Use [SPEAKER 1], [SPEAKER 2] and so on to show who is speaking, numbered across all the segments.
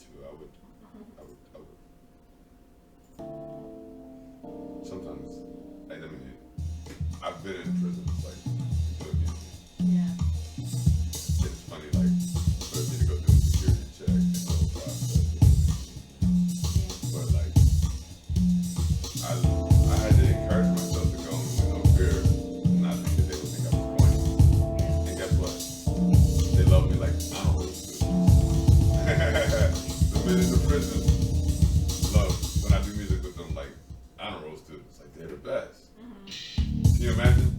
[SPEAKER 1] too. I would. Sometimes, like, I mean, I've been in prison, like,
[SPEAKER 2] yeah.
[SPEAKER 1] It's funny, like, for me to go do a security check and the whole process. But, like, I had to encourage myself to go in with no fear, not because they would think I was pointing. And guess what? They love me like I don't really do. The men in the prison love when I do music with them, like, honor roll students. Like, they're the best. Can you imagine?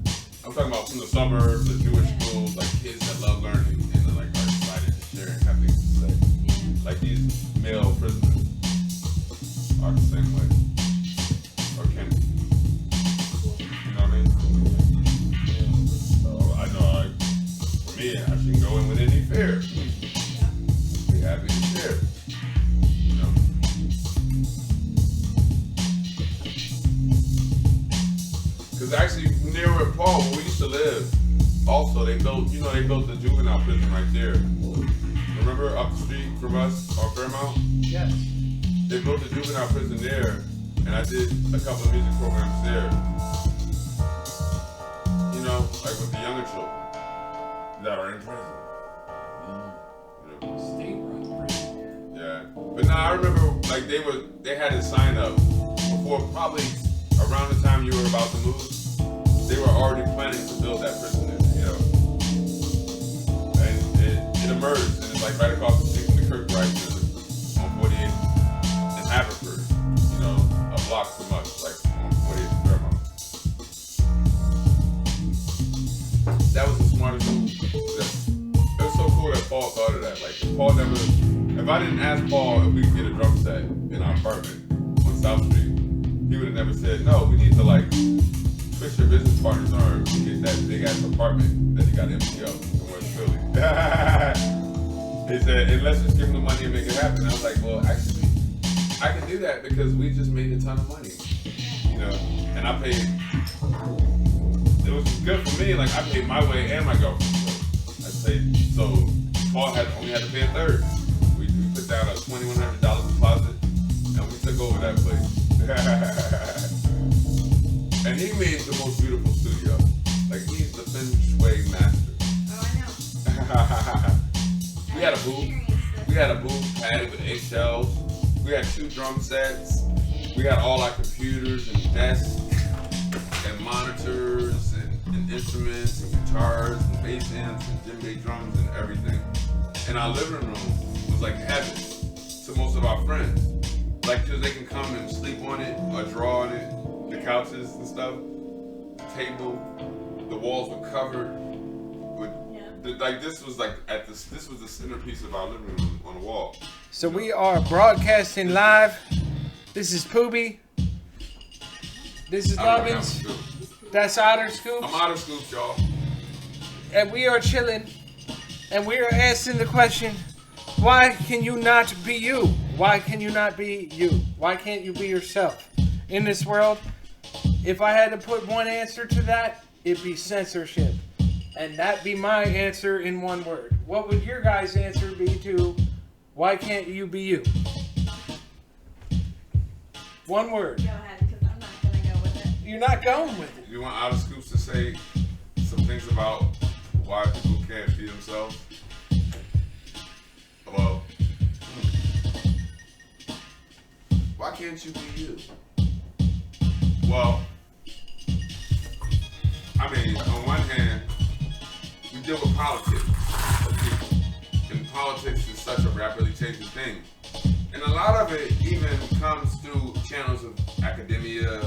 [SPEAKER 1] I'm talking about from the suburbs, the Jewish schools, like kids that love learning and like are excited to share and have things to say. Like these male prisoners are the same way. Or can be. You know what I mean? So I know for me, I shouldn't go in with any fear. Be happy to share. You know? Because actually, near where Paul, where we used to live, also they built the juvenile prison right there. Remember up the street from us on Fairmount?
[SPEAKER 3] Yes.
[SPEAKER 1] They built the juvenile prison there, and I did a couple of music programs there. You know, like with the younger children that are in prison. You know?
[SPEAKER 3] State-run prison.
[SPEAKER 1] Yeah. But now I remember, like they had a sign up before, probably around the time you were about to move. They were already planning to build that prison, you know. And it emerged, and it's like right across the street from the Kirkbride prison on 48th and Haverford, you know, a block from us, like on 48th and Fairmount. That was the smartest move. It was so cool that Paul thought of that. Like, Paul never, if I didn't ask Paul if we could get a drum set in our apartment on South Street, he would have never said, no, we need to like twist your business partner's arm to get that big ass apartment that he got MPO in West Philly. He said, and let's just give him the money and make it happen. And I was like, well, actually, I can do that because we just made a ton of money, you know. And I paid. It was good for me. Like I paid my way and my girlfriend. So Paul only had to pay a third. We put down a $2,100 deposit, and we took over that place. And he made the most beautiful studio. Like he's the feng shui master.
[SPEAKER 2] Oh, I know.
[SPEAKER 1] We had a booth. We had a booth padded with eggshells. We had 2 drum sets. We had all our computers and desks and monitors and instruments and guitars and bass amps and djembe drums and everything. And our living room was like heaven to most of our friends. Like, because they can come and sleep on it or draw on it. The couches and stuff, the table, the walls were covered with, this was the centerpiece of our living room on the wall.
[SPEAKER 3] So we are broadcasting live. This is Poobie. This is Lubbins. That's Otter Scoops.
[SPEAKER 1] I'm Otter Scoops, y'all.
[SPEAKER 3] And we are chilling. And we are asking the question, why can you not be you? Why can you not be you? Why can't you be yourself? In this world, if I had to put one answer to that, it'd be censorship. And that'd be my answer in one word. What would your guys' answer be to why can't you be you? One word.
[SPEAKER 2] Go ahead, because I'm not going to go with it.
[SPEAKER 3] You're not going with it.
[SPEAKER 1] You want Otter Scoops to say some things about why people can't be themselves? Well, why can't you be you? Well, I mean, on one hand, we deal with politics. And politics is such a rapidly changing thing. And a lot of it even comes through channels of academia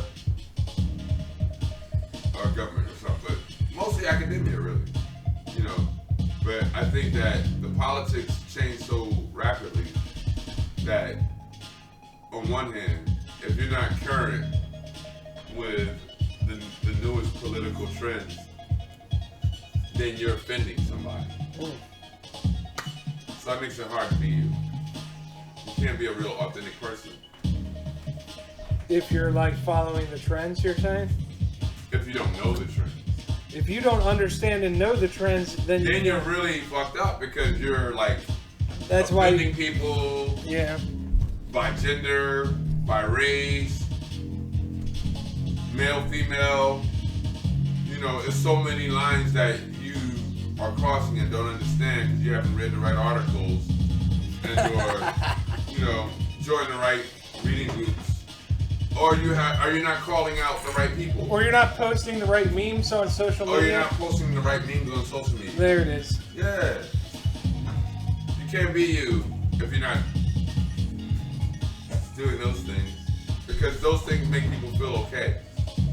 [SPEAKER 1] or government or something, but mostly academia, really. You know, but I think that the politics change so rapidly that on one hand, if you're not current with the newest political trends, then you're offending somebody. So that makes it hard to be you. You can't be a real authentic person.
[SPEAKER 3] If you're like following the trends, you're saying?
[SPEAKER 1] If you don't know the trends.
[SPEAKER 3] If you don't understand and know the trends, then
[SPEAKER 1] you're really fucked up because you're like
[SPEAKER 3] that's
[SPEAKER 1] offending people.
[SPEAKER 3] Yeah.
[SPEAKER 1] By gender, by race, male, female. You know, it's so many lines that you are crossing and don't understand because you haven't read the right articles and or, you know, joined the right reading groups. Or are you not calling out the right people?
[SPEAKER 3] Or you're not posting the right memes on social media.
[SPEAKER 1] Or you're not posting the right memes on social media.
[SPEAKER 3] There it is.
[SPEAKER 1] Yeah. You can't be you if you're not doing those things. Because those things make people feel okay.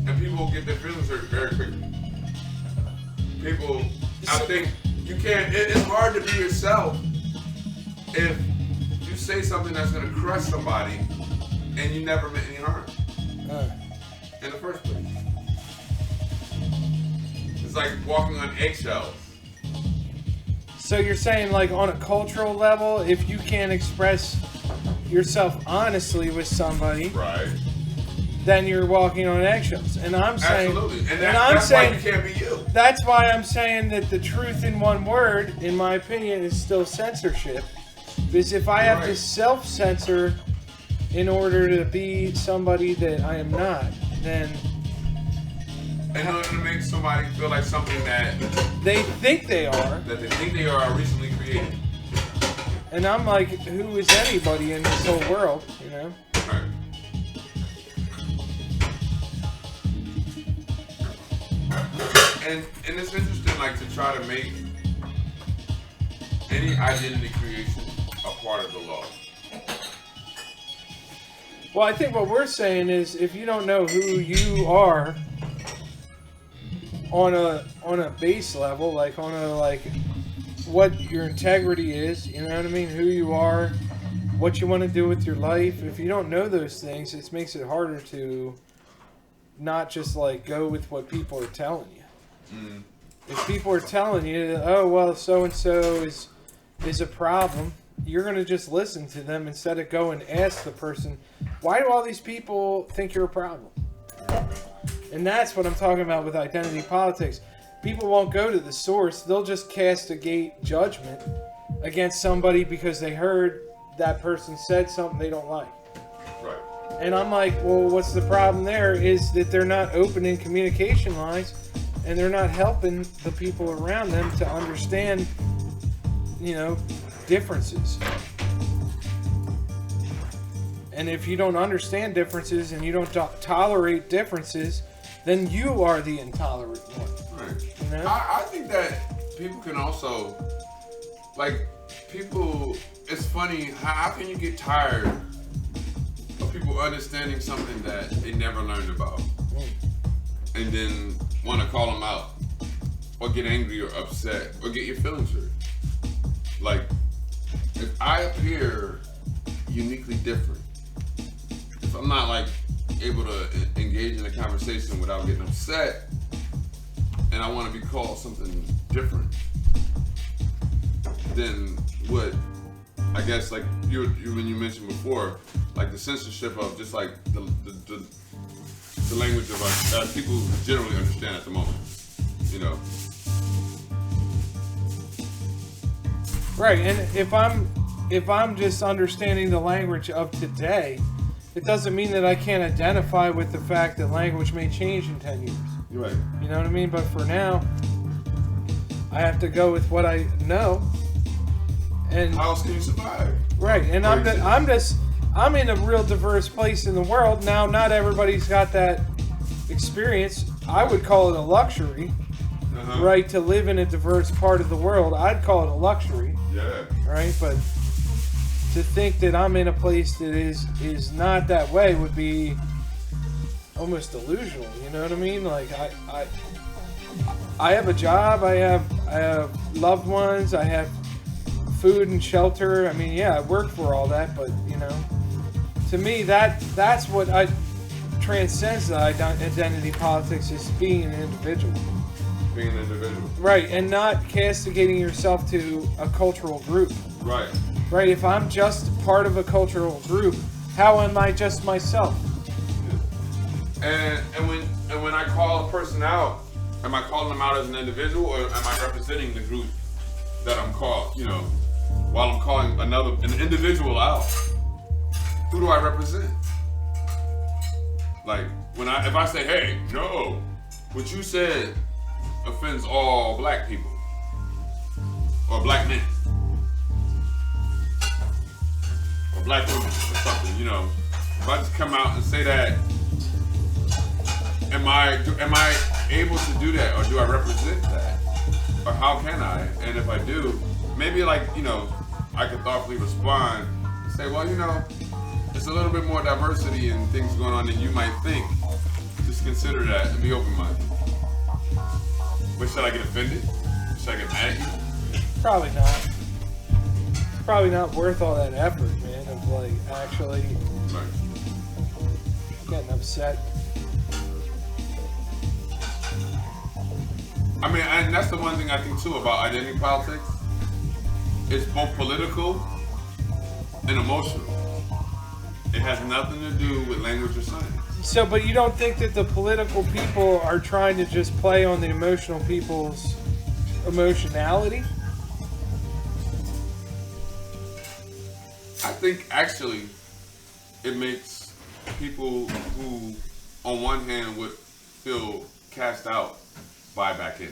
[SPEAKER 1] And people get their feelings hurt very quickly. People, I think you can't, it's hard to be yourself if you say something that's going to crush somebody and you never meant any harm in the first place. It's like walking on eggshells.
[SPEAKER 3] So you're saying, like, on a cultural level, if you can't express yourself honestly with somebody,
[SPEAKER 1] right,
[SPEAKER 3] then you're walking on eggshells. And I'm saying,
[SPEAKER 1] absolutely, and
[SPEAKER 3] that's
[SPEAKER 1] why you can't be you.
[SPEAKER 3] That's why I'm saying that the truth in one word, in my opinion, is still censorship. Because if I have to self-censor in order to be somebody that I am not, then
[SPEAKER 1] in order to make somebody feel like something that
[SPEAKER 3] they think they are,
[SPEAKER 1] recently created.
[SPEAKER 3] And I'm like, who is anybody in this whole world, you know?
[SPEAKER 1] Right. And it's interesting, like, to try to make any identity creation a part of the law.
[SPEAKER 3] Well, I think what we're saying is, if you don't know who you are on a base level, like on a what your integrity is, you know what I mean, who you are, what you want to do with your life. If you don't know those things, it makes it harder to not just like go with what people are telling you.
[SPEAKER 1] Mm.
[SPEAKER 3] If people are telling you, oh well, so and so is a problem, you're going to just listen to them instead of go and ask the person, why do all these people think you're a problem? And that's what I'm talking about with identity politics. People won't go to the source. They'll just castigate judgment against somebody because they heard that person said something they don't like.
[SPEAKER 1] Right.
[SPEAKER 3] And I'm like, well, what's the problem there is that they're not opening communication lines and they're not helping the people around them to understand, you know, differences. And if you don't understand differences and you don't tolerate differences, then you are the intolerant one.
[SPEAKER 1] Right.
[SPEAKER 3] You know?
[SPEAKER 1] I think that people can also, like, it's funny, how can you get tired of people understanding something that they never learned about and then want to call them out or get angry or upset or get your feelings hurt? Like, if I appear uniquely different, if I'm not like able to engage in a conversation without getting upset, and I want to be called something different, then what? I guess like you when you mentioned before, like the censorship of just like the language of us that people generally understand at the moment, you know.
[SPEAKER 3] Right, and if I'm just understanding the language of today, it doesn't mean that I can't identify with the fact that language may change in 10 years.
[SPEAKER 1] You're right.
[SPEAKER 3] You know what I mean? But for now, I have to go with what I know. And
[SPEAKER 1] how else can you survive?
[SPEAKER 3] Right, and I'm in a real diverse place in the world. Now, not everybody's got that experience. I would call it a luxury, right, to live in a diverse part of the world. I'd call it a luxury.
[SPEAKER 1] Yeah.
[SPEAKER 3] Right, but to think that I'm in a place that is not that way would be almost delusional. You know what I mean? Like I have a job. I have loved ones. I have food and shelter. I mean, yeah, I work for all that, but you know, to me that's what transcends the identity politics is being an individual.
[SPEAKER 1] Being an individual.
[SPEAKER 3] Right, and not castigating yourself to a cultural group.
[SPEAKER 1] Right.
[SPEAKER 3] Right, if I'm just part of a cultural group, how am I just myself?
[SPEAKER 1] And when I call a person out, am I calling them out as an individual or am I representing the group that I'm called, you know? while I'm calling an individual out, who do I represent? Like, if I say, hey, no, what you said offends all black people or black men or black women or something, you know. If I just come out and say that, am I able to do that, or do I represent that, or how can I? And if I do, maybe I could thoughtfully respond and say, well, it's a little bit more diversity and things going on than you might think. Just consider that and be open-minded. But should I get offended? Should I get mad at you?
[SPEAKER 3] Probably not. It's probably not worth all that effort, man, of actually getting upset.
[SPEAKER 1] I mean, and that's the one thing I think too about identity politics. It's both political and emotional. It has nothing to do with language or science.
[SPEAKER 3] So, but you don't think that the political people are trying to just play on the emotional people's emotionality?
[SPEAKER 1] I think actually it makes people who, on one hand, would feel cast out buy back in.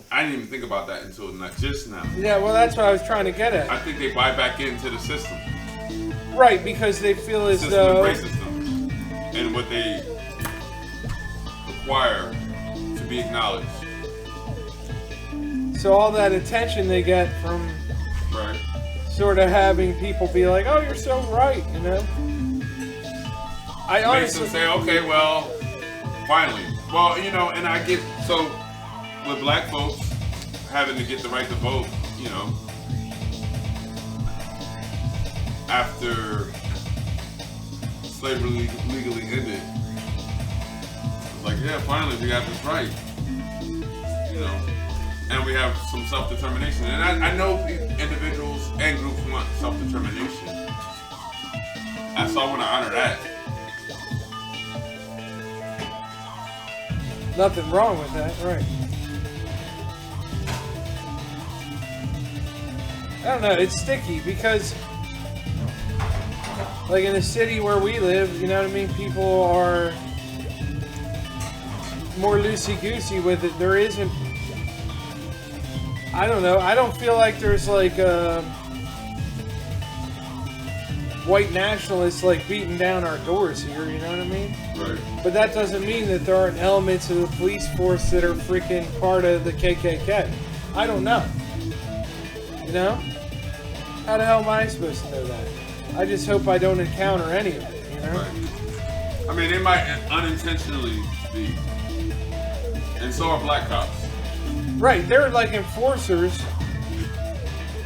[SPEAKER 1] I didn't even think about that until just now.
[SPEAKER 3] Yeah, well, that's what I was trying to get at.
[SPEAKER 1] I think they buy back into the system.
[SPEAKER 3] Right, because they feel as
[SPEAKER 1] System
[SPEAKER 3] though...
[SPEAKER 1] embraces them and what they require to be acknowledged.
[SPEAKER 3] So all that attention they get from
[SPEAKER 1] Right.
[SPEAKER 3] sort of having people be like, oh, you're so right, you know? I
[SPEAKER 1] Makes
[SPEAKER 3] honestly...
[SPEAKER 1] them say, okay, well, finally. Well, and I get, so with black folks having to get the right to vote, after slavery legally ended, it's like, yeah, finally we got this right, and we have some self-determination. And I know individuals and groups want self-determination, and so I want to honor that.
[SPEAKER 3] Nothing wrong with that, right? I don't know, it's sticky because, like in the city where we live, you know what I mean? People are more loosey-goosey with it. There isn't, I don't know, I don't feel like there's like white nationalists like beating down our doors here, you know what I mean?
[SPEAKER 1] Right.
[SPEAKER 3] But that doesn't mean that there aren't elements of the police force that are freaking part of the KKK. I don't know. You know? How the hell am I supposed to know that? I just hope I don't encounter any of it, you know?
[SPEAKER 1] Right. I mean, they might unintentionally be. And so are black cops.
[SPEAKER 3] Right, they're like enforcers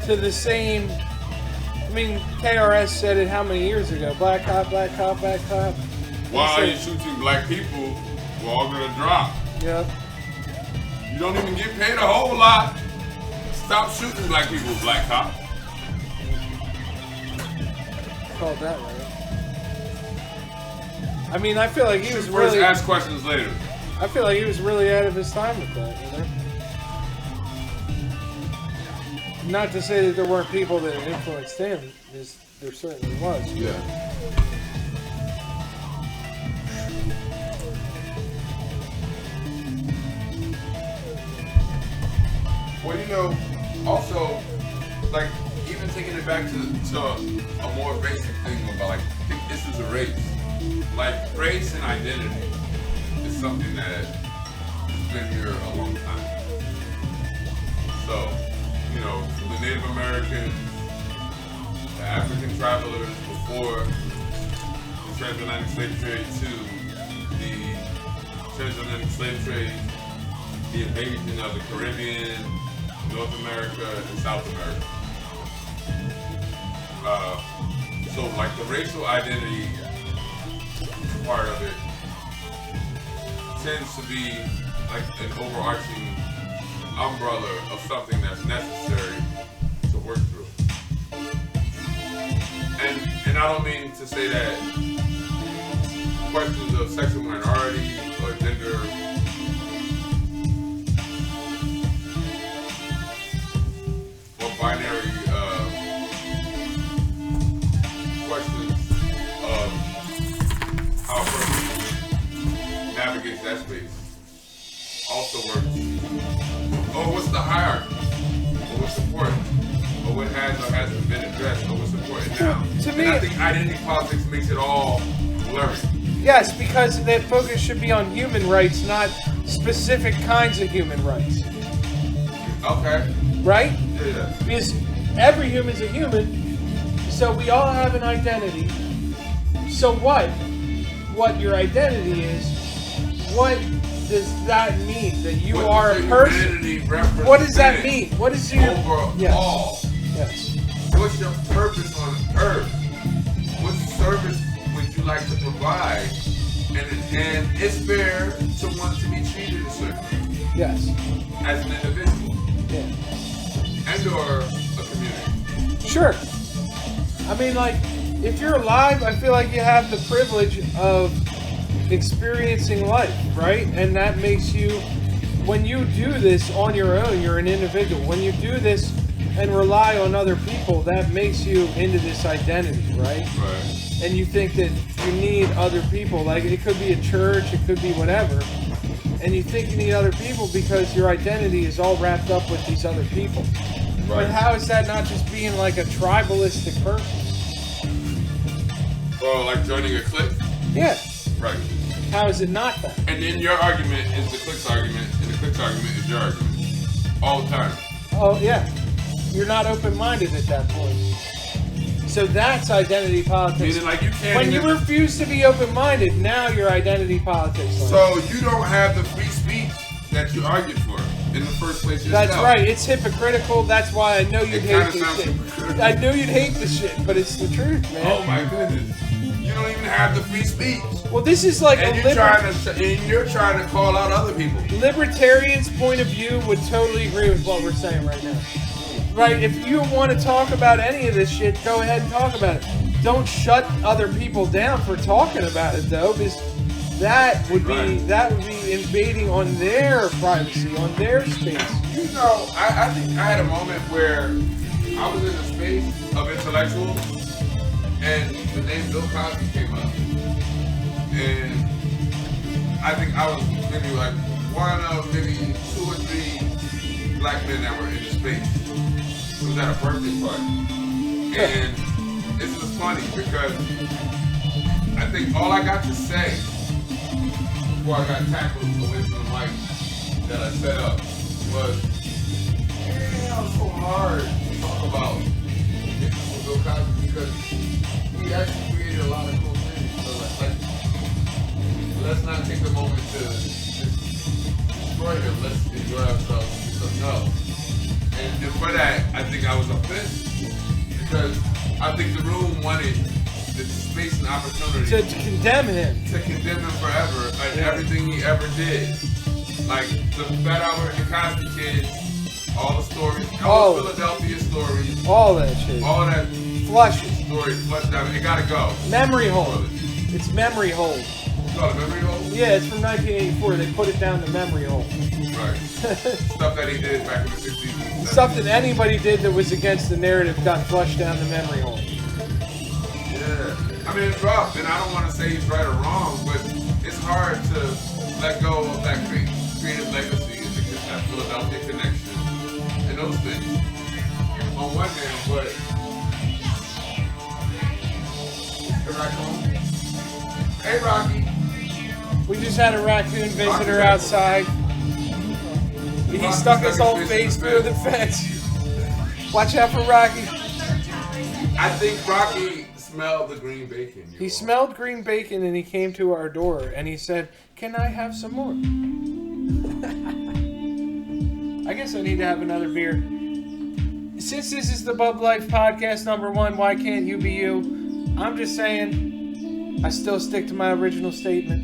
[SPEAKER 3] to the same... I mean, KRS said it how many years ago? Black cop, black cop, black cop.
[SPEAKER 1] Why are you shooting black people? We're all gonna drop.
[SPEAKER 3] Yep.
[SPEAKER 1] You don't even get paid a whole lot. Stop shooting black people, black cop.
[SPEAKER 3] Called that right. I mean, I feel like he was
[SPEAKER 1] Shoot first,
[SPEAKER 3] really...
[SPEAKER 1] ask questions later.
[SPEAKER 3] I feel like he was really out of his time with that, you know? Not to say that there weren't people that influenced him. There certainly was.
[SPEAKER 1] Yeah. Well, also, like, even taking it back to a more basic thing about, like, issues of race. Like, race and identity is something that has been here a long time. So, from the Native Americans, the African travelers before the transatlantic slave trade to the transatlantic slave trade, the invasion of the Caribbean, North America, and South America. So like the racial identity part of it tends to be like an overarching umbrella of something that's necessary to work through. And I don't mean to say that questions of sexual minority or gender or binary has or hasn't been addressed or what's important now.
[SPEAKER 3] To
[SPEAKER 1] And
[SPEAKER 3] me,
[SPEAKER 1] I think identity politics makes it all blurry.
[SPEAKER 3] yes, because the focus should be on human rights, not specific kinds of human rights.
[SPEAKER 1] Okay.
[SPEAKER 3] Right?
[SPEAKER 1] Yeah.
[SPEAKER 3] Because every human's a human, so we all have an identity. So what? What your identity is, what does that mean? That you
[SPEAKER 1] What
[SPEAKER 3] are
[SPEAKER 1] does
[SPEAKER 3] a
[SPEAKER 1] your
[SPEAKER 3] person?
[SPEAKER 1] humanity represent
[SPEAKER 3] What does that mean? What is your...
[SPEAKER 1] overall?
[SPEAKER 3] Yes. Yes.
[SPEAKER 1] What's your purpose on earth? What service would you like to provide? And it's fair to want to be treated a certain way
[SPEAKER 3] Yes.
[SPEAKER 1] as an individual
[SPEAKER 3] Yeah.
[SPEAKER 1] and or a community.
[SPEAKER 3] Sure. I mean, like, if you're alive, I feel like you have the privilege of experiencing life, right? And that makes you, when you do this on your own, you're an individual. When you do this and rely on other people, that makes you into this identity, right?
[SPEAKER 1] Right.
[SPEAKER 3] And you think that you need other people. Like, it could be a church, it could be whatever. And you think you need other people because your identity is all wrapped up with these other people.
[SPEAKER 1] Right.
[SPEAKER 3] But how is that not just being like a tribalistic person?
[SPEAKER 1] Or like joining a clique.
[SPEAKER 3] Yeah.
[SPEAKER 1] Right.
[SPEAKER 3] How is it not that?
[SPEAKER 1] And then your argument is the clique's argument, and the clique's argument is your argument. All the time.
[SPEAKER 3] Oh, yeah. You're not open-minded at that point. So that's identity politics.
[SPEAKER 1] Meaning like you can't
[SPEAKER 3] When you
[SPEAKER 1] even-
[SPEAKER 3] refuse to be open-minded, now you're identity politics.
[SPEAKER 1] So you don't have the free speech that you argued for in the first place yourself.
[SPEAKER 3] That's right. It's hypocritical. That's why I know you'd
[SPEAKER 1] It
[SPEAKER 3] hate
[SPEAKER 1] kinda
[SPEAKER 3] this
[SPEAKER 1] sounds
[SPEAKER 3] shit.
[SPEAKER 1] hypocritical.
[SPEAKER 3] I knew you'd hate this shit, but it's the truth, man.
[SPEAKER 1] Oh my goodness. You don't even have the free speech.
[SPEAKER 3] Well, this is like
[SPEAKER 1] And
[SPEAKER 3] a
[SPEAKER 1] you're trying to call out other people.
[SPEAKER 3] libertarian's point of view would totally agree with what we're saying right now. Right? If you want to talk about any of this shit, go ahead and talk about it. Don't shut other people down for talking about it, though, because that would be invading on their privacy, on their space.
[SPEAKER 1] You know, I think I had a moment where I was in a space of intellectuals and the name Bill Cosby came up. And I think I was maybe like one of maybe 2 or 3 black men that were in the space. It was at a birthday party. And this was funny because I think all I got to say before I got tackled away from the mic that I set up was, man, it was so hard to talk about Bill Cosby because he actually created a lot of cool things. So let's not take a moment to destroy him. Let's enjoy ourselves and do something else. And for that, I think I was offended because I think the room wanted the space and opportunity
[SPEAKER 3] To condemn him.
[SPEAKER 1] to condemn him forever and everything he ever did. Like the Fat Albert and the Cosby Kids, all the stories, all the Philadelphia stories,
[SPEAKER 3] All that shit.
[SPEAKER 1] all that
[SPEAKER 3] Flush it.
[SPEAKER 1] story flushed out. It gotta go.
[SPEAKER 3] Memory hold. It's memory hold.
[SPEAKER 1] You call it memory hole?
[SPEAKER 3] Yeah, it's from 1984. They put it down to memory hold.
[SPEAKER 1] Right. Stuff that he did back in the 60s and 70s.
[SPEAKER 3] Stuff that anybody did that was against the narrative got flushed down the memory hole.
[SPEAKER 1] Yeah. I mean, it's rough, and I don't want to say he's right or wrong, but it's hard to let go of that creative legacy and that Philadelphia connection and those things. On one hand, but a raccoon. Hey, Rocky.
[SPEAKER 3] We just had a raccoon visitor outside. He stuck his whole face through the fence. Watch out for Rocky.
[SPEAKER 1] I think Rocky smelled the green bacon.
[SPEAKER 3] He smelled green bacon and he came to our door and he said, "Can I have some more?" I guess I need to have another beer. Since this is the BUBLIFE Podcast #1, why can't you be you? I'm just saying, I still stick to my original statement.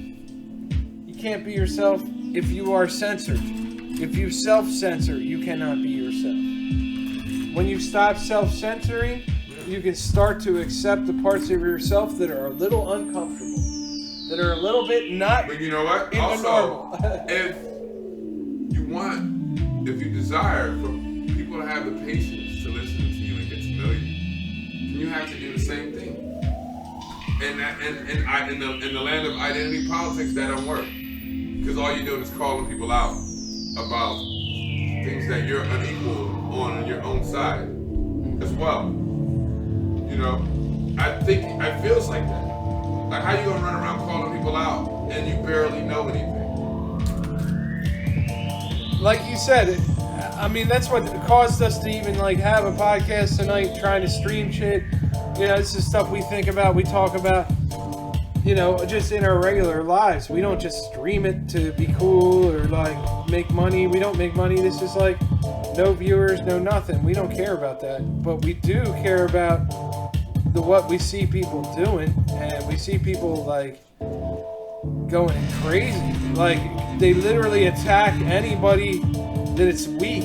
[SPEAKER 3] You can't be yourself if you are censored. If you self-censor, you cannot be yourself. When you stop self-censoring, you can start to accept the parts of yourself that are a little uncomfortable, that are a little bit not
[SPEAKER 1] But you know what?
[SPEAKER 3] in the
[SPEAKER 1] Also,
[SPEAKER 3] normal.
[SPEAKER 1] if you desire for people to have the patience to listen to you and get to know you, then you have to do the same thing. And in the land of identity politics, that don't work. Because all you're doing is calling people out about things that you're unequal on your own side. as well. You know, I think it feels like that. Like, how you gonna run around calling people out and you barely know anything?
[SPEAKER 3] Like you said, I mean, that's what caused us to even like have a podcast tonight, trying to stream shit. You know, this is stuff we think about, we talk about, you know, just in our regular lives. We don't just stream it to be cool or like make money. We don't make money. This is like no viewers, no nothing. We don't care about that. But we do care about what we see people doing, and we see people like going crazy. Like, they literally attack anybody that it's weak,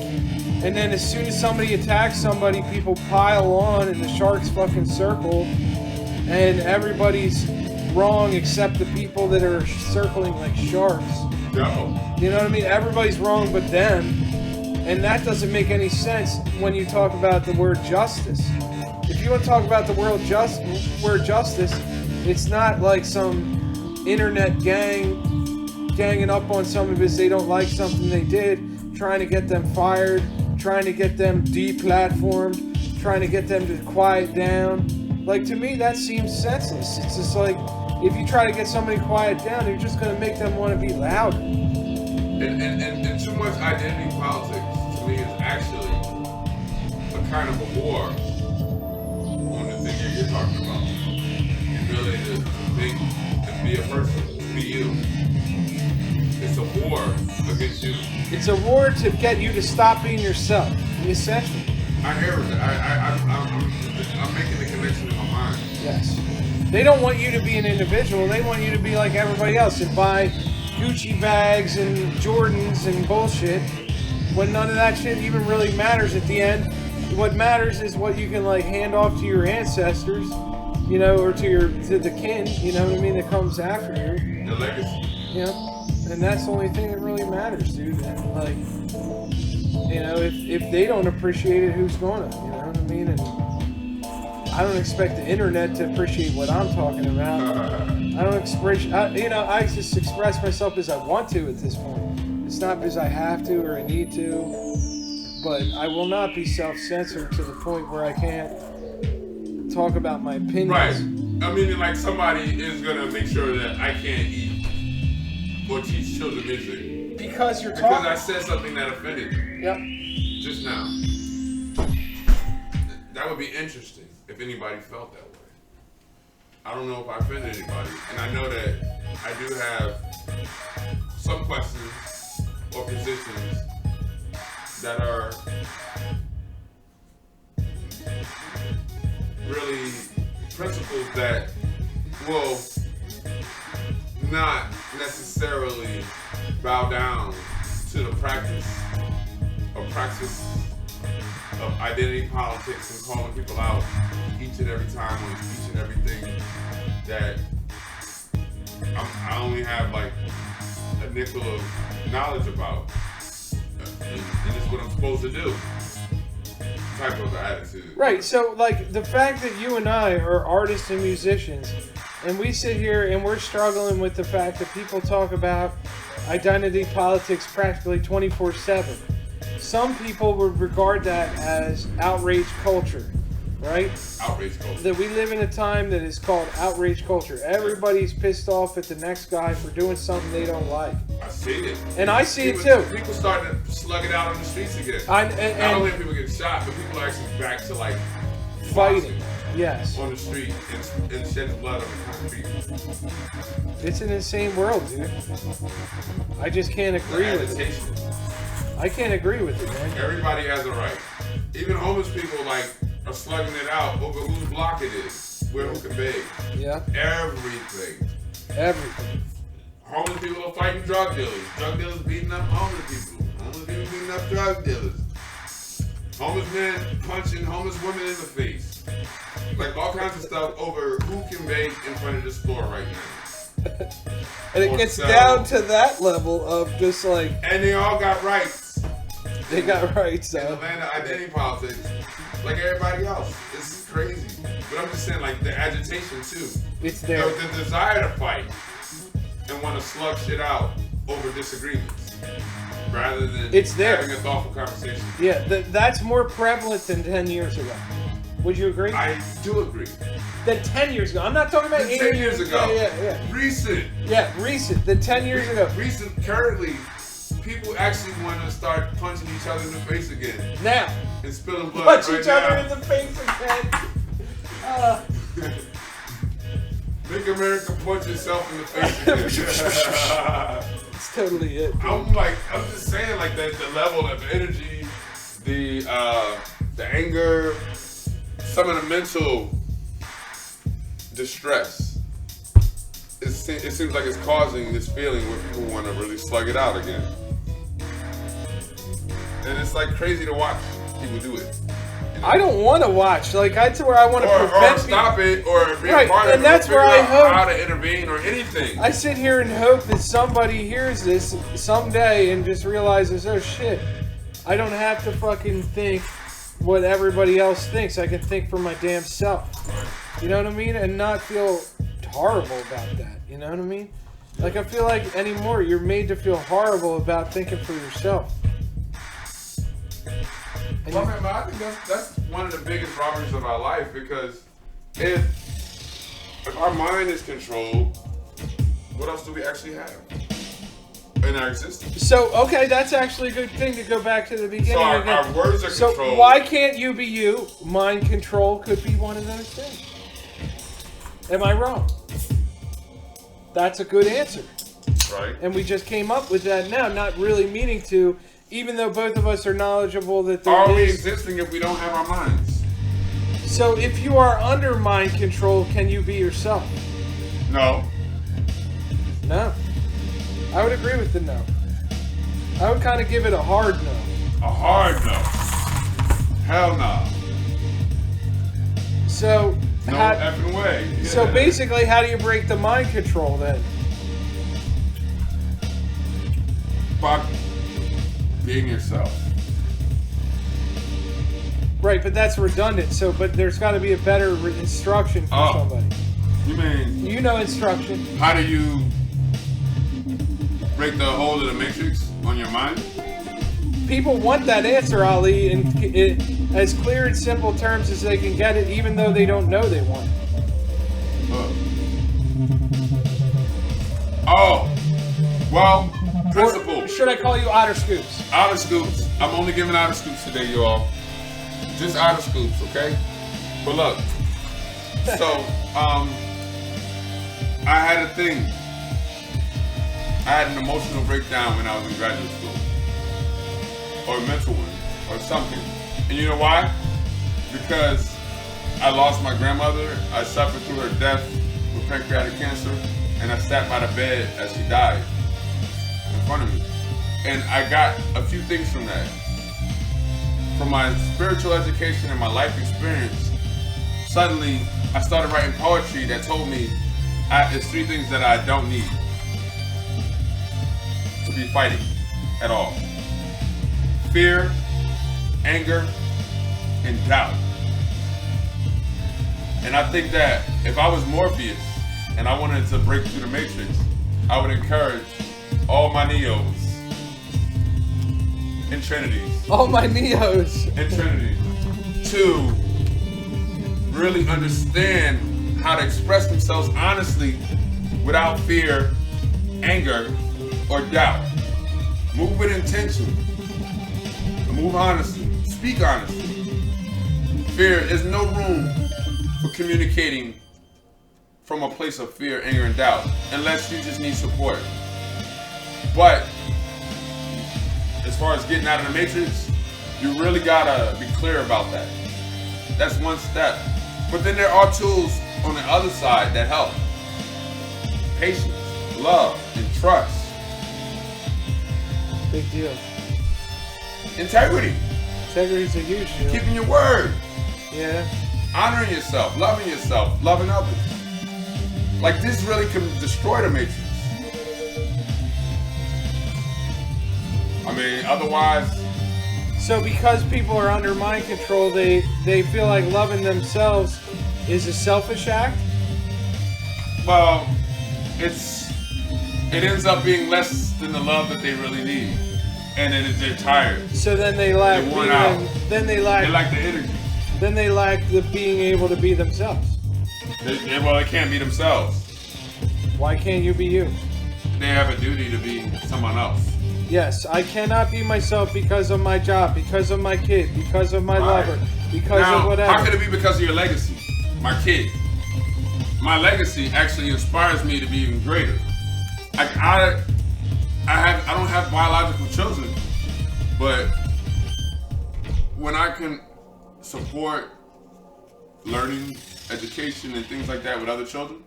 [SPEAKER 3] and then as soon as somebody attacks somebody, people pile on in the shark's fucking circle, and everybody's wrong except the people that are circling like sharks.
[SPEAKER 1] No.
[SPEAKER 3] You know what I mean? Everybody's wrong but them, and that doesn't make any sense when you talk about the word justice. If you want to talk about the word justice, it's not like some internet ganging up on someone because they don't like something they did, trying to get them fired, trying to get them deplatformed, trying to get them to quiet down. Like, to me, that seems senseless. It's just like, if you try to get somebody quiet down, you're just going to make them want to be louder.
[SPEAKER 1] And too much identity politics, to me, is actually a kind of a war on the thing that you're talking about. The ability to think and be a person, to be you. It's a war against you.
[SPEAKER 3] It's a war to get you to stop being yourself, essentially.
[SPEAKER 1] I hear it. I'm making the connection in my mind.
[SPEAKER 3] Yes. They don't want you to be an individual. They want you to be like everybody else and buy Gucci bags and Jordans and bullshit, when none of that shit even really matters at the end. What matters is what you can like hand off to your ancestors, you know, or to the kin, you know what I mean, that comes after you.
[SPEAKER 1] The legacy.
[SPEAKER 3] Yeah. And that's the only thing that really matters, dude. And like, you know, if they don't appreciate it, who's gonna? You know what I mean? And I don't expect the internet to appreciate what I'm talking about. I don't I just express myself as I want to at this point. It's not because I have to or I need to, but I will not be self-censored to the point where I can't talk about my opinions.
[SPEAKER 1] Right. I mean, like, somebody is gonna make sure that I can't eat or teach children music.
[SPEAKER 3] Because you're
[SPEAKER 1] Because
[SPEAKER 3] talking.
[SPEAKER 1] I said something that offended you.
[SPEAKER 3] Yep.
[SPEAKER 1] Just now. That would be interesting if anybody felt that way. I don't know if I offended anybody. And I know that I do have some questions or positions that are really principles that will not necessarily bow down to the practice of identity politics and calling people out each and every time on each and everything that I only have like a nickel of knowledge about, and it's what I'm supposed to do type of attitude.
[SPEAKER 3] Right, so like the fact that you and I are artists and musicians, and we sit here and we're struggling with the fact that people talk about identity politics practically 24/7. Some people would regard that as outrage culture, right?
[SPEAKER 1] Outrage culture.
[SPEAKER 3] That we live in a time that is called outrage culture. Everybody's pissed off at the next guy for doing something they don't like.
[SPEAKER 1] I see it.
[SPEAKER 3] And I see it too.
[SPEAKER 1] People starting to slug it out on the streets again. Not only people get shot, but people are actually back to like
[SPEAKER 3] fighting. Yes.
[SPEAKER 1] On the street and shedding blood on the concrete.
[SPEAKER 3] It's an insane world, dude. I just can't agree with it. I can't agree with it, man.
[SPEAKER 1] Everybody has a right. Even homeless people like are slugging it out over whose block it is, where who can beg.
[SPEAKER 3] Yeah.
[SPEAKER 1] Everything. Homeless people are fighting drug dealers. Drug dealers beating up homeless people. Homeless people beating up drug dealers. Homeless men punching homeless women in the face. Like all kinds of stuff over who can beg in front of the store right now.
[SPEAKER 3] And it gets down to that level of just like...
[SPEAKER 1] And they all got rights.
[SPEAKER 3] They got rights,
[SPEAKER 1] in the land of identity politics, like everybody else. It's crazy. But I'm just saying, like, the agitation, too.
[SPEAKER 3] It's there.
[SPEAKER 1] The desire to fight and want to slug shit out over disagreements rather than
[SPEAKER 3] it's there.
[SPEAKER 1] having a thoughtful conversation.
[SPEAKER 3] Yeah, that's more prevalent than 10 years ago. Would you agree?
[SPEAKER 1] I do agree.
[SPEAKER 3] Then 10 years ago. I'm not talking about
[SPEAKER 1] 10 years ago.
[SPEAKER 3] Yeah.
[SPEAKER 1] Recent.
[SPEAKER 3] Yeah, recent. Then 10 years ago.
[SPEAKER 1] Recent. Currently, people actually want to start punching each other in the face again.
[SPEAKER 3] Now.
[SPEAKER 1] And spilling blood
[SPEAKER 3] Punch
[SPEAKER 1] right
[SPEAKER 3] each
[SPEAKER 1] now.
[SPEAKER 3] other in the face again.
[SPEAKER 1] Make America punch itself in the face again.
[SPEAKER 3] That's totally it. Dude.
[SPEAKER 1] I'm just saying, like, that the level of energy, the anger, some of the mental distress. It seems like it's causing this feeling where people want to really slug it out again. And it's like crazy to watch people do it. You know?
[SPEAKER 3] I don't want to watch. Like, that's where I want to
[SPEAKER 1] Or
[SPEAKER 3] prevent
[SPEAKER 1] stop it, or be
[SPEAKER 3] right,
[SPEAKER 1] a part of it,
[SPEAKER 3] and that's
[SPEAKER 1] or
[SPEAKER 3] where
[SPEAKER 1] figure
[SPEAKER 3] I
[SPEAKER 1] out
[SPEAKER 3] hope
[SPEAKER 1] how to intervene or anything.
[SPEAKER 3] I sit here and hope that somebody hears this someday and just realizes, oh shit, I don't have to fucking think what everybody else thinks. I can think for my damn self. You know what I mean? And not feel horrible about that. You know what I mean? Like, I feel like anymore you're made to feel horrible about thinking for yourself. And
[SPEAKER 1] Well, man, but I think that's one of the biggest robberies of our life, because if our mind is controlled, what else do we actually have in our existence?
[SPEAKER 3] So, okay, that's actually a good thing to go back to the beginning
[SPEAKER 1] So our
[SPEAKER 3] again.
[SPEAKER 1] words are
[SPEAKER 3] So
[SPEAKER 1] controlled.
[SPEAKER 3] why can't you be you? Mind control could be one of those things. Am I wrong? That's a good answer.
[SPEAKER 1] Right.
[SPEAKER 3] And we just came up with that now, not really meaning to, even though both of us are knowledgeable that there
[SPEAKER 1] Are we
[SPEAKER 3] is.
[SPEAKER 1] existing if we don't have our minds?
[SPEAKER 3] So if you are under mind control, can you be yourself?
[SPEAKER 1] No.
[SPEAKER 3] No. I would agree with the no. I would kind of give it a hard no.
[SPEAKER 1] A hard no. Hell no.
[SPEAKER 3] So,
[SPEAKER 1] No effing way. Yeah.
[SPEAKER 3] So basically, how do you break the mind control then?
[SPEAKER 1] By being yourself.
[SPEAKER 3] Right, but that's redundant. So, but there's got to be a better instruction for somebody.
[SPEAKER 1] You mean?
[SPEAKER 3] You know instruction.
[SPEAKER 1] How do you break the hold of the matrix on your mind?
[SPEAKER 3] People want that answer, Ali, in as clear and simple terms as they can get it, even though they don't know they want it.
[SPEAKER 1] Oh. Well, principle.
[SPEAKER 3] Or should I call you Otter Scoops?
[SPEAKER 1] Otter Scoops. I'm only giving Otter Scoops today, y'all. Just Otter Scoops, okay? But look. So, I had a thing. I had an emotional breakdown when I was in graduate school. Or a mental one. Or something. And you know why? Because I lost my grandmother. I suffered through her death with pancreatic cancer. And I sat by the bed as she died in front of me. And I got a few things from that. From my spiritual education and my life experience, suddenly I started writing poetry that told me it's three things that I don't need to be fighting at all. Fear, anger, and doubt. And I think that if I was Morpheus and I wanted to break through the matrix, I would encourage all my Neos and Trinities.
[SPEAKER 3] All my Neos.
[SPEAKER 1] And Trinity to really understand how to express themselves honestly without fear, anger, or doubt. Move with intention. Move honestly. Speak honestly. Fear, there's no room for communicating from a place of fear, anger, and doubt, unless you just need support. But as far as getting out of the matrix, you really gotta be clear about that. That's one step. But then there are tools on the other side that help. Patience, love, and trust.
[SPEAKER 3] Big deal.
[SPEAKER 1] Integrity.
[SPEAKER 3] Integrity's a huge deal.
[SPEAKER 1] Keeping your word.
[SPEAKER 3] Yeah.
[SPEAKER 1] Honoring yourself, loving others. Like, this really can destroy the matrix. I mean, otherwise.
[SPEAKER 3] So because people are under mind control, they feel like loving themselves is a selfish act?
[SPEAKER 1] Well, it ends up being less than the love that they really need. And then they're tired.
[SPEAKER 3] So then they lack
[SPEAKER 1] They're worn out.
[SPEAKER 3] then they lack
[SPEAKER 1] They lack the energy.
[SPEAKER 3] then they lack the being able to be themselves.
[SPEAKER 1] They can't be themselves.
[SPEAKER 3] Why can't you be you?
[SPEAKER 1] They have a duty to be someone else.
[SPEAKER 3] Yes, I cannot be myself because of my job, because of my kid, because of my lover, because of whatever.
[SPEAKER 1] How could it be because of your legacy? My kid. My legacy actually inspires me to be even greater. I don't have biological children, but when I can support learning, education, and things like that with other children,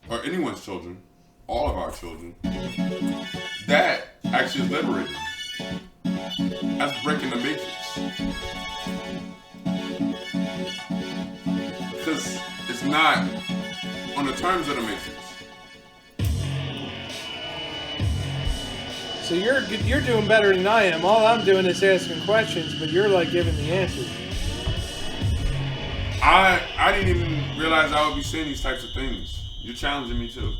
[SPEAKER 1] or anyone's children, all of our children, that actually is liberating. That's breaking the matrix. Because it's not on the terms of the matrix.
[SPEAKER 3] So you're doing better than I am. All I'm doing is asking questions, but you're like giving the answers.
[SPEAKER 1] I didn't even realize I would be saying these types of things. You're challenging me too.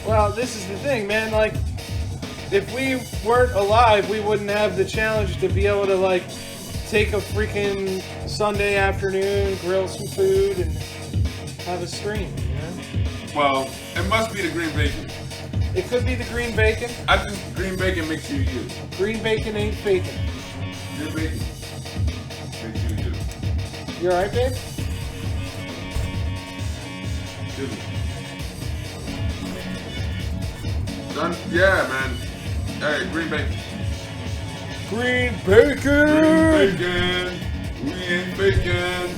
[SPEAKER 3] Well, this is the thing, man. Like, if we weren't alive, we wouldn't have the challenge to be able to, like, take a freaking Sunday afternoon, grill some food, and have a stream, you know?
[SPEAKER 1] Well, it must be the green bacon.
[SPEAKER 3] It could be the green bacon.
[SPEAKER 1] I think green bacon makes you you.
[SPEAKER 3] Green bacon ain't bacon.
[SPEAKER 1] Green bacon makes you you.
[SPEAKER 3] You alright, babe?
[SPEAKER 1] Excuse me. Done? Yeah, man. Hey, green bacon.
[SPEAKER 3] Green bacon!
[SPEAKER 1] Green bacon! We ain't bacon!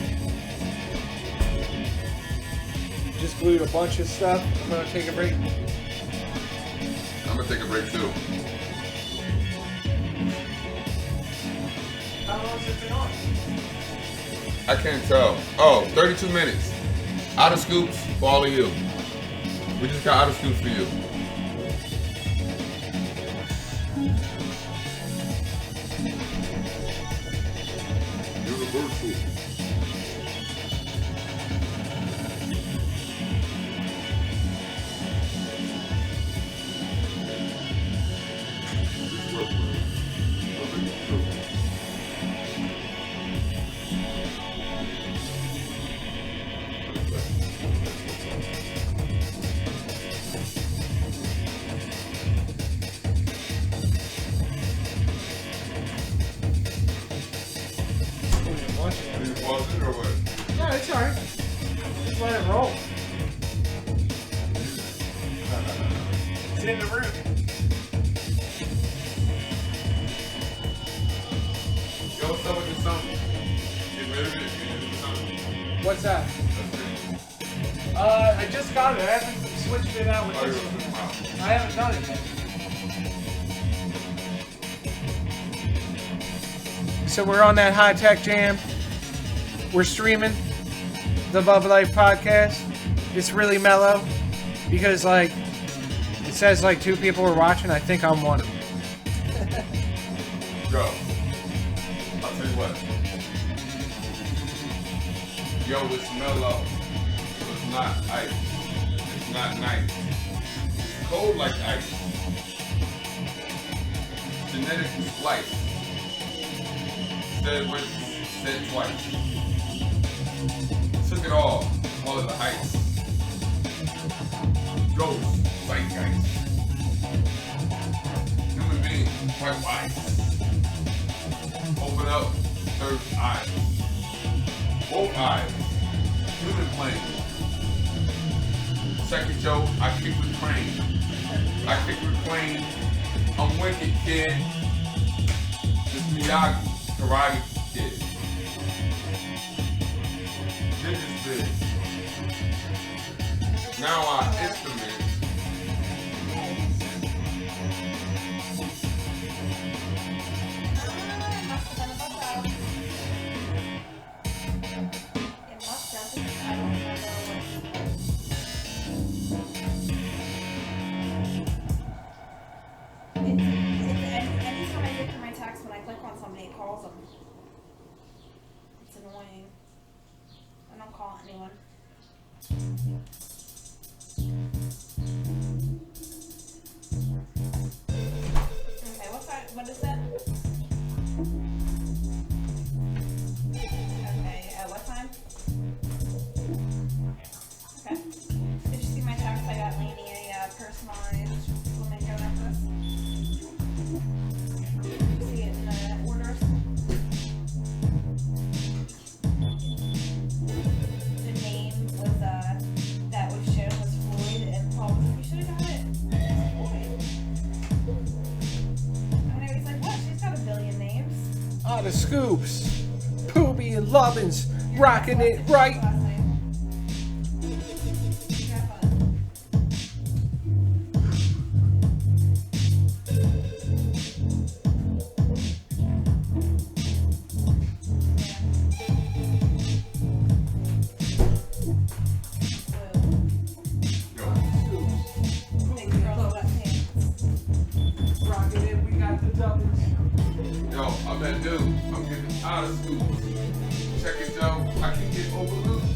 [SPEAKER 3] Just glued a bunch of stuff. I'm gonna take a break.
[SPEAKER 1] I'm gonna take a break too.
[SPEAKER 3] How long has it been on?
[SPEAKER 1] I can't tell. Oh, 32 minutes. Otter Scoops for all of you. We just got Otter Scoops for you. Universal.
[SPEAKER 3] No, it's alright. Just let it roll. It's in the room.
[SPEAKER 1] Yo, what's up with the song? Get rid of it. Get rid of the song.
[SPEAKER 3] What's that? I just got it. I haven't switched it out with this one. I haven't done it yet. So we're on that high-tech jam. We're streaming the BUBLIFE Podcast. It's really mellow because, like, it says, like, 2 people are watching. I think I'm one of them.
[SPEAKER 1] Yo, I'll tell you what. Yo, it's mellow. It's not ice. It's not nice. It's cold like ice. Genetically spliced. Said twice. Took it all of the ice. Ghost, zeitgeist. Human being, white ice. Open up, third eye. Both eyes. Human plane. Second joke, I kick with crane. I kick with crane. I'm wicked, kid. This Miyagi, karate kid. Ninja's big. Now I instrument.
[SPEAKER 2] Anytime I look at my text, when I click on somebody, it calls them. It's annoying. I don't call anyone. Okay, what's that? What is that? Okay, at what time?
[SPEAKER 3] Otter Scoops, Poobie and Lubbins, rocking it right.
[SPEAKER 2] Last night. Have fun. Thank you for all the wet pants.
[SPEAKER 3] Rocking it, we got the doubles.
[SPEAKER 1] Yo, I'm that dude. I'm getting out of school. Check it, yo. I can get over loops.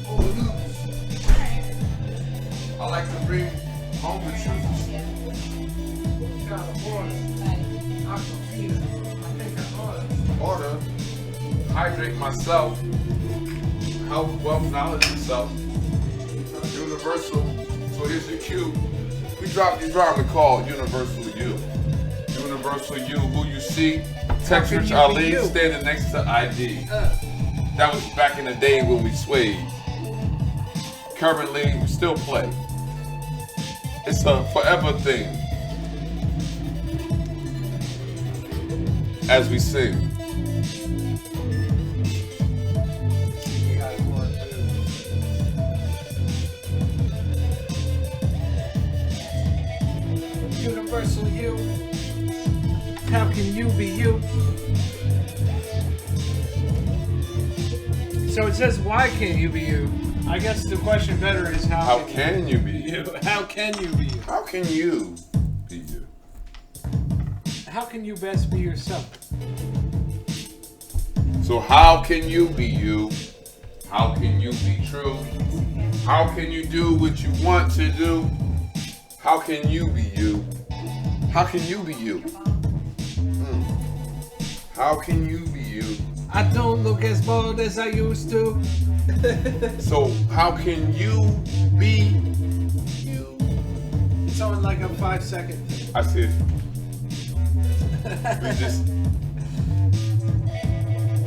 [SPEAKER 1] Over loops.
[SPEAKER 2] Alright.
[SPEAKER 1] I like to bring home the truth.
[SPEAKER 3] Got a water,
[SPEAKER 2] Bye.
[SPEAKER 3] aquafina. I think I ordered.
[SPEAKER 1] Order. Hydrate myself. Health, wealth, knowledge, and self. Universal. So here's your cue. We dropped the drama called Universal You. Universal You, who you see. Text Rich
[SPEAKER 3] you be
[SPEAKER 1] Ali
[SPEAKER 3] you?
[SPEAKER 1] standing next to ID. That was back in the day when we swayed. Currently, we still play. It's a forever thing. As we sing.
[SPEAKER 3] We got a water, dude. Universal you. How can you be you? So it says, why can't you be you? I guess the question better is
[SPEAKER 1] How can you be
[SPEAKER 3] you?
[SPEAKER 1] you?
[SPEAKER 3] How can you be you?
[SPEAKER 1] How can you be you?
[SPEAKER 3] How can you best be yourself?
[SPEAKER 1] So how can you be you? How can you be true? How can you do what you want to do? How can you be you? How can you be you? How can you be you?
[SPEAKER 3] I don't look as bold as I used to.
[SPEAKER 1] So how can you be you?
[SPEAKER 3] It's only like a 5-second thing.
[SPEAKER 1] I said, we just,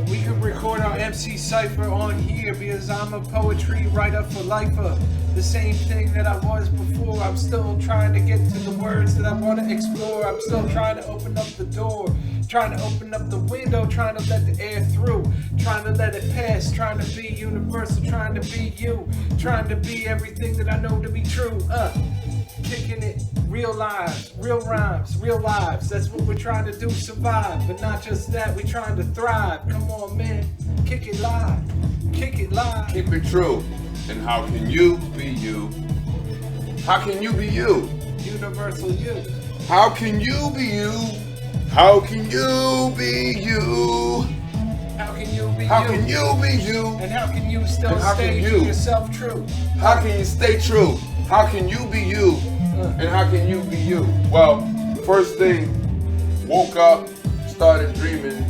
[SPEAKER 3] We could record our MC Cypher on here because I'm a poetry writer for lifer. The same thing that I was before. I'm still trying to get to the words that I want to explore. I'm still trying to open up the door, trying to open up the window, trying to let the air through, trying to let it pass, trying to be universal, trying to be you, trying to be everything that I know to be true. Kicking it, real lives, real rhymes, real lives. That's what we're trying to do, survive. But not just that, we're trying to thrive. Come on, man, kick it live, kick it live.
[SPEAKER 1] keep it true. And how can you be you? How can you be you?
[SPEAKER 3] Universal you.
[SPEAKER 1] How can you be you? How can you be you?
[SPEAKER 3] How can you be
[SPEAKER 1] How
[SPEAKER 3] you?
[SPEAKER 1] can you be you?
[SPEAKER 3] And how can you still
[SPEAKER 1] And how
[SPEAKER 3] stay
[SPEAKER 1] can
[SPEAKER 3] to
[SPEAKER 1] you?
[SPEAKER 3] yourself true?
[SPEAKER 1] How can you stay true? How can you be you? And how can you be you? Well, first thing, woke up, started dreaming.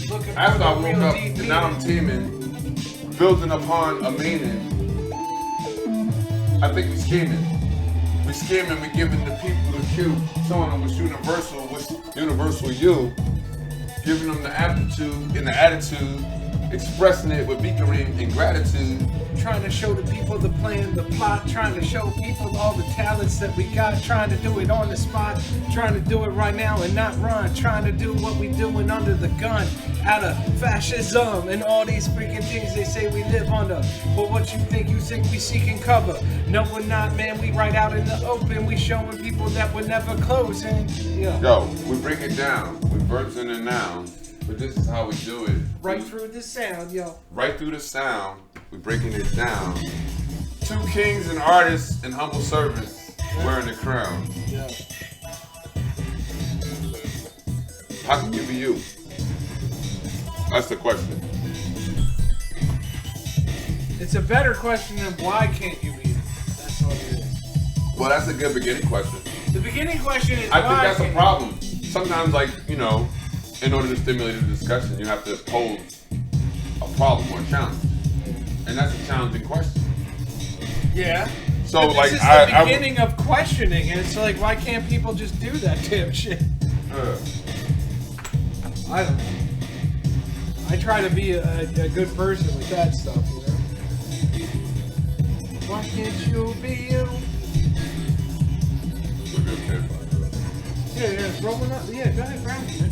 [SPEAKER 3] Looking
[SPEAKER 1] After
[SPEAKER 3] for
[SPEAKER 1] I
[SPEAKER 3] the
[SPEAKER 1] woke
[SPEAKER 3] real
[SPEAKER 1] up,
[SPEAKER 3] deep
[SPEAKER 1] and now I'm
[SPEAKER 3] meaning.
[SPEAKER 1] teaming, building upon a meaning. I think we scheming. We scheming, we giving the people the cue, showing them what's universal you, giving them the aptitude and the attitude, expressing it with bickering and gratitude.
[SPEAKER 3] Trying to show the people the plan, the plot, trying to show people all the talents that we got, trying to do it on the spot, trying to do it right now and not run, trying to do what we doing under the gun, out of fascism and all these freaking things they say we live under. But what you think we seeking cover? No, we're not, man. We right out in the open. We showing people that we're never closing. Yeah.
[SPEAKER 1] Yo, we break it down with verbs and a noun, but this is how we do it.
[SPEAKER 3] Right through the sound, yo.
[SPEAKER 1] Right through the sound, we're breaking it down. Two kings and artists in humble service, wearing the crown.
[SPEAKER 3] Yeah.
[SPEAKER 1] How can you be you? That's the question.
[SPEAKER 3] It's a better question than why can't you be you? That's all it is.
[SPEAKER 1] Well, that's a good beginning question.
[SPEAKER 3] The beginning question is
[SPEAKER 1] I
[SPEAKER 3] why
[SPEAKER 1] think that's a
[SPEAKER 3] can't
[SPEAKER 1] problem. Sometimes, like, you know, in order to stimulate a discussion, you have to pose a problem or a challenge. And that's a challenging question.
[SPEAKER 3] Yeah.
[SPEAKER 1] So,
[SPEAKER 3] But
[SPEAKER 1] like,
[SPEAKER 3] this is the beginning of questioning, and it's like, why can't people just do that damn shit? I don't know. I try to be a good person with that stuff, you know? Why can't you be you?
[SPEAKER 1] We're good, kid.
[SPEAKER 3] Yeah, it's rolling up. Yeah, go ahead, grab it, man.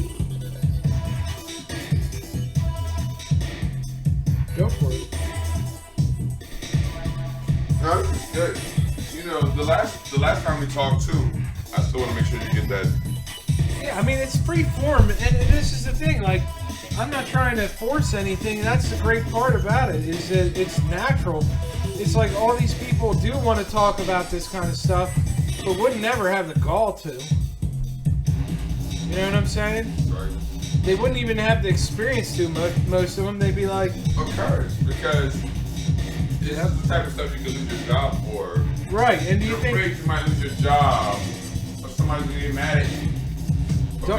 [SPEAKER 1] Good. You know, the last time we talked too, I still want to make sure you get that.
[SPEAKER 3] Yeah, I mean, it's free form, and this is the thing. Like, I'm not trying to force anything. That's the great part about it, is that it's natural. It's like all these people do want to talk about this kind of stuff, but would never have the gall to. You know what I'm saying?
[SPEAKER 1] Right.
[SPEAKER 3] They wouldn't even have the experience to, most of them. They'd be like...
[SPEAKER 1] Of course, because that's the type of stuff you can lose your job for.
[SPEAKER 3] Right, and do you
[SPEAKER 1] You're
[SPEAKER 3] think...
[SPEAKER 1] afraid you might lose your job, or somebody's gonna get mad at you for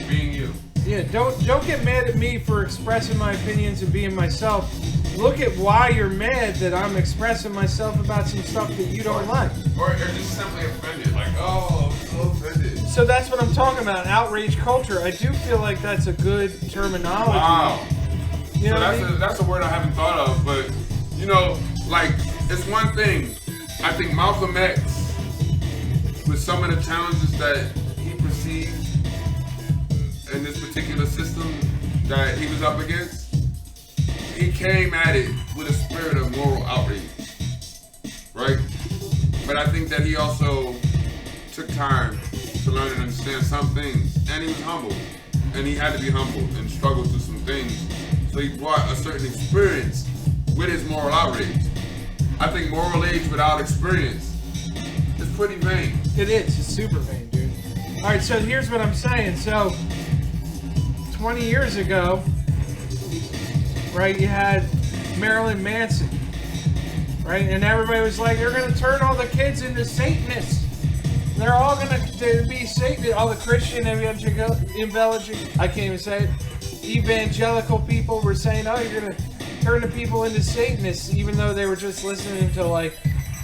[SPEAKER 1] being you.
[SPEAKER 3] Yeah, don't get mad at me for expressing my opinions and being myself. Look at why you're mad that I'm expressing myself about some stuff that you don't like.
[SPEAKER 1] Or just simply offended, like, oh, I'm so offended.
[SPEAKER 3] So that's what I'm talking about, outrage culture. I do feel like that's a good terminology.
[SPEAKER 1] Wow.
[SPEAKER 3] You know
[SPEAKER 1] So
[SPEAKER 3] what I mean?
[SPEAKER 1] that's a word I haven't thought of, but, you know, like, it's one thing. I think Malcolm X, with some of the challenges that he perceived in this particular system that he was up against, he came at it with a spirit of moral outrage, right? But I think that he also took time to learn and understand some things, and he was humble, and he had to be humble and struggle through some things. So he brought a certain experience with his moral outrage. I think moral age without experience is pretty vain.
[SPEAKER 3] It is. It's super vain, dude. All right, so here's what I'm saying. So 20 years ago, right, you had Marilyn Manson, right? And everybody was like, they're going to turn all the kids into Satanists. They're all going to be Satanists. All the Christian I can't even say it. Evangelical people were saying, oh, you're going to turn the people into Satanists, even though they were just listening to, like,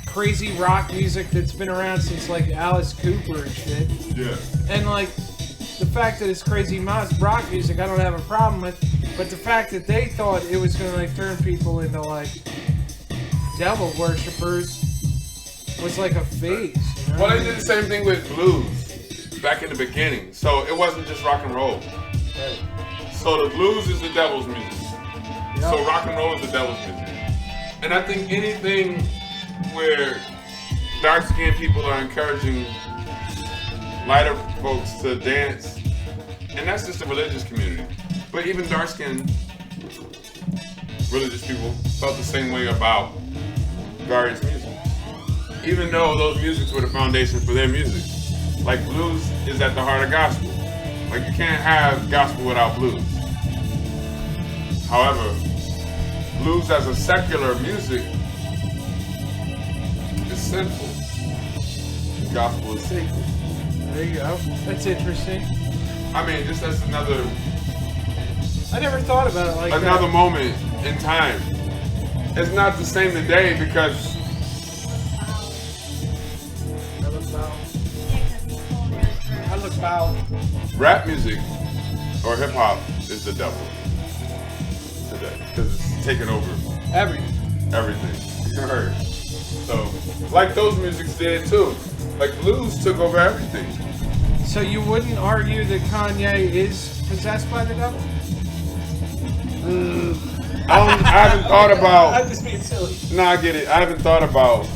[SPEAKER 3] crazy rock music that's been around since, like, Alice Cooper and shit.
[SPEAKER 1] Yeah.
[SPEAKER 3] And, like, the fact that it's crazy rock music, I don't have a problem with. But the fact that they thought it was going to, like, turn people into, like, devil worshippers was like a phase. You know?
[SPEAKER 1] Well, they did the same thing with blues back in the beginning. So it wasn't just rock and roll.
[SPEAKER 3] Right.
[SPEAKER 1] So the blues is the devil's music.
[SPEAKER 3] Yep.
[SPEAKER 1] So rock and roll is the devil's music. And I think anything where dark-skinned people are encouraging lighter folks to dance, and that's just the religious community. But even dark-skinned religious people felt the same way about various music. Even though those musics were the foundation for their music. Like blues is at the heart of gospel. Like you can't have gospel without blues. However, blues as a secular music is sinful. And gospel is sacred.
[SPEAKER 3] There you go. That's interesting.
[SPEAKER 1] I mean, just as another
[SPEAKER 3] I never thought about it like
[SPEAKER 1] another
[SPEAKER 3] that.
[SPEAKER 1] moment in time. It's not the same today because
[SPEAKER 3] I look foul.
[SPEAKER 1] rap music or hip hop is the devil today because it's taking over everything. You heard. So, like those musics did too. Like blues took over everything.
[SPEAKER 3] So you wouldn't argue that Kanye is possessed by the devil?
[SPEAKER 1] I haven't thought about.
[SPEAKER 3] I'm just being silly.
[SPEAKER 1] No, I get it. I haven't thought about.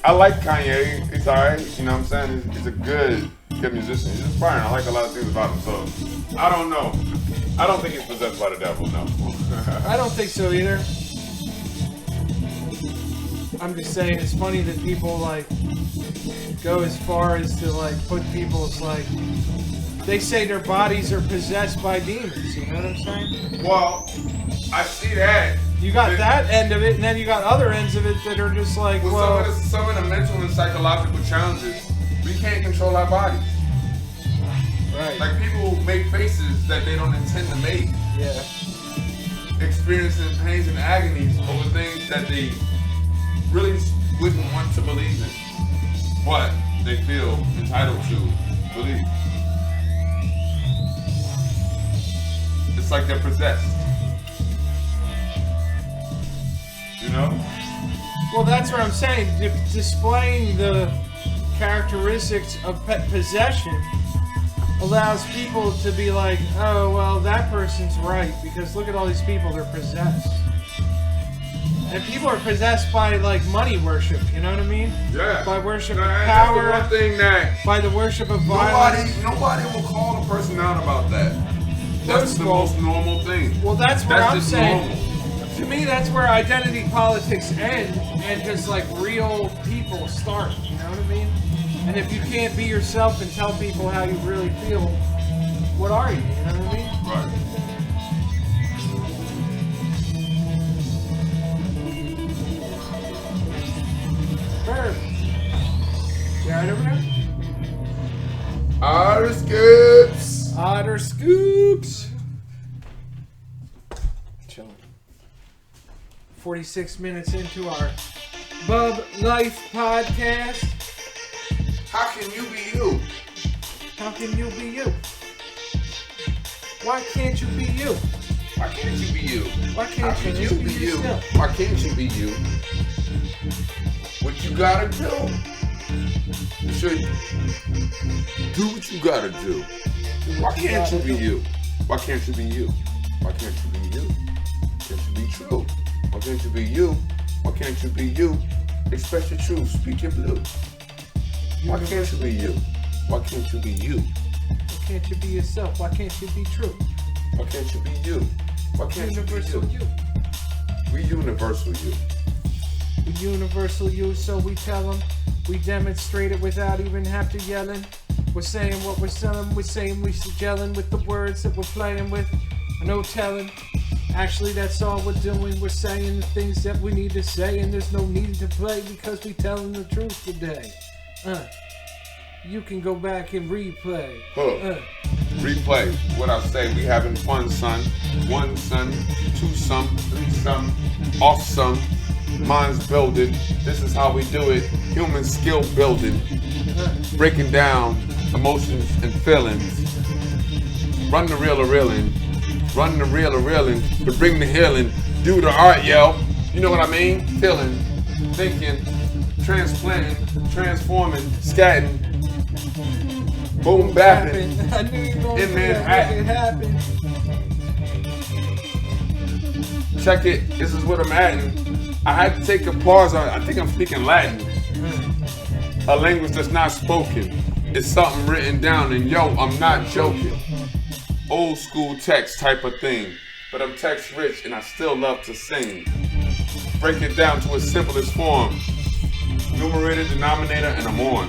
[SPEAKER 1] I like Kanye. He's alright. You know what I'm saying? He's a good musician. He's inspiring. I like a lot of things about him. So, I don't know. I don't think he's possessed by the devil, no.
[SPEAKER 3] I don't think so either. I'm just saying it's funny that people like go as far as to like put people's like they say their bodies are possessed by demons, you know what I'm saying?
[SPEAKER 1] Well, I see that.
[SPEAKER 3] You got that end of it, and then you got other ends of it that are just like, well,
[SPEAKER 1] some of the mental and psychological challenges, we can't control our bodies.
[SPEAKER 3] right.
[SPEAKER 1] Like people make faces that they don't intend to make,
[SPEAKER 3] Yeah.
[SPEAKER 1] experiencing pains and agonies over things that they really wouldn't want to believe in, but they feel entitled to believe. It's like they're possessed. You know?
[SPEAKER 3] Well, that's what I'm saying. Displaying the characteristics of possession allows people to be like, oh, well, that person's right because look at all these people, they're possessed. And people are possessed by like money worship, you know what I mean?
[SPEAKER 1] Yeah.
[SPEAKER 3] By worship of
[SPEAKER 1] That's the
[SPEAKER 3] power,
[SPEAKER 1] one thing that
[SPEAKER 3] by the worship of violence.
[SPEAKER 1] nobody will call a person out about that. That's
[SPEAKER 3] First
[SPEAKER 1] the
[SPEAKER 3] of all-
[SPEAKER 1] most normal thing.
[SPEAKER 3] Well, that's where
[SPEAKER 1] That's
[SPEAKER 3] I'm
[SPEAKER 1] just
[SPEAKER 3] saying.
[SPEAKER 1] normal.
[SPEAKER 3] To me, that's where identity politics end and just like real people start. You know what I mean? And if you can't be yourself and tell people how you really feel, what are you? You know what I mean?
[SPEAKER 1] Right.
[SPEAKER 3] Verb. You alright over there?
[SPEAKER 1] Otter Scoops.
[SPEAKER 3] Otter Scoops. Chilling. 46 minutes into our BUBLIFE Podcast.
[SPEAKER 1] How can you be you?
[SPEAKER 3] How can you be you? Why can't you be you?
[SPEAKER 1] Why can't you be you?
[SPEAKER 3] Why
[SPEAKER 1] How
[SPEAKER 3] can't you
[SPEAKER 1] can
[SPEAKER 3] just
[SPEAKER 1] you
[SPEAKER 3] be
[SPEAKER 1] be you?
[SPEAKER 3] yourself?
[SPEAKER 1] Why can't you be you? What you gotta do? You should do what you gotta do. Why can't you be you? Why can't you be you? Why can't you be you? Can't you be true? Why can't you be you? Why can't you be you? Express your truth. Speak your blue. Why can't you be you? Why can't you be you?
[SPEAKER 3] Why can't you be yourself? Why can't you be true?
[SPEAKER 1] Why can't you be you? Why can't
[SPEAKER 3] Universal
[SPEAKER 1] you be
[SPEAKER 3] you.
[SPEAKER 1] We universal you.
[SPEAKER 3] We universal you, so we tell them. We demonstrate it without even have to yelling. We're saying what we're selling. We're saying we're gelling with the words that we're playing with. No telling. Actually, that's all we're doing. We're saying the things that we need to say, and there's no need to play because we telling the truth today. You can go back and replay.
[SPEAKER 1] Replay. What I say, we having fun, son. One son, two some, three some, awesome. Minds building. This is how we do it. Human skill building. Breaking down emotions and feelings. Run the reel of reeling. Run the reel of reeling. To bring the healing. Do the art, yo. You know what I mean? Feeling. Thinking. Transplanting. Transforming. Scatting. Boom bapping.
[SPEAKER 3] I knew you were
[SPEAKER 1] In
[SPEAKER 3] going to make
[SPEAKER 1] Manhattan.
[SPEAKER 3] it happen.
[SPEAKER 1] Check it. This is what I'm at. I had to take a pause on. I think I'm speaking Latin. A language that's not spoken. It's something written down, and yo, I'm not joking. Old school text type of thing. But I'm text rich, and I still love to sing. Break it down to its simplest form. Numerator, denominator, and I'm on.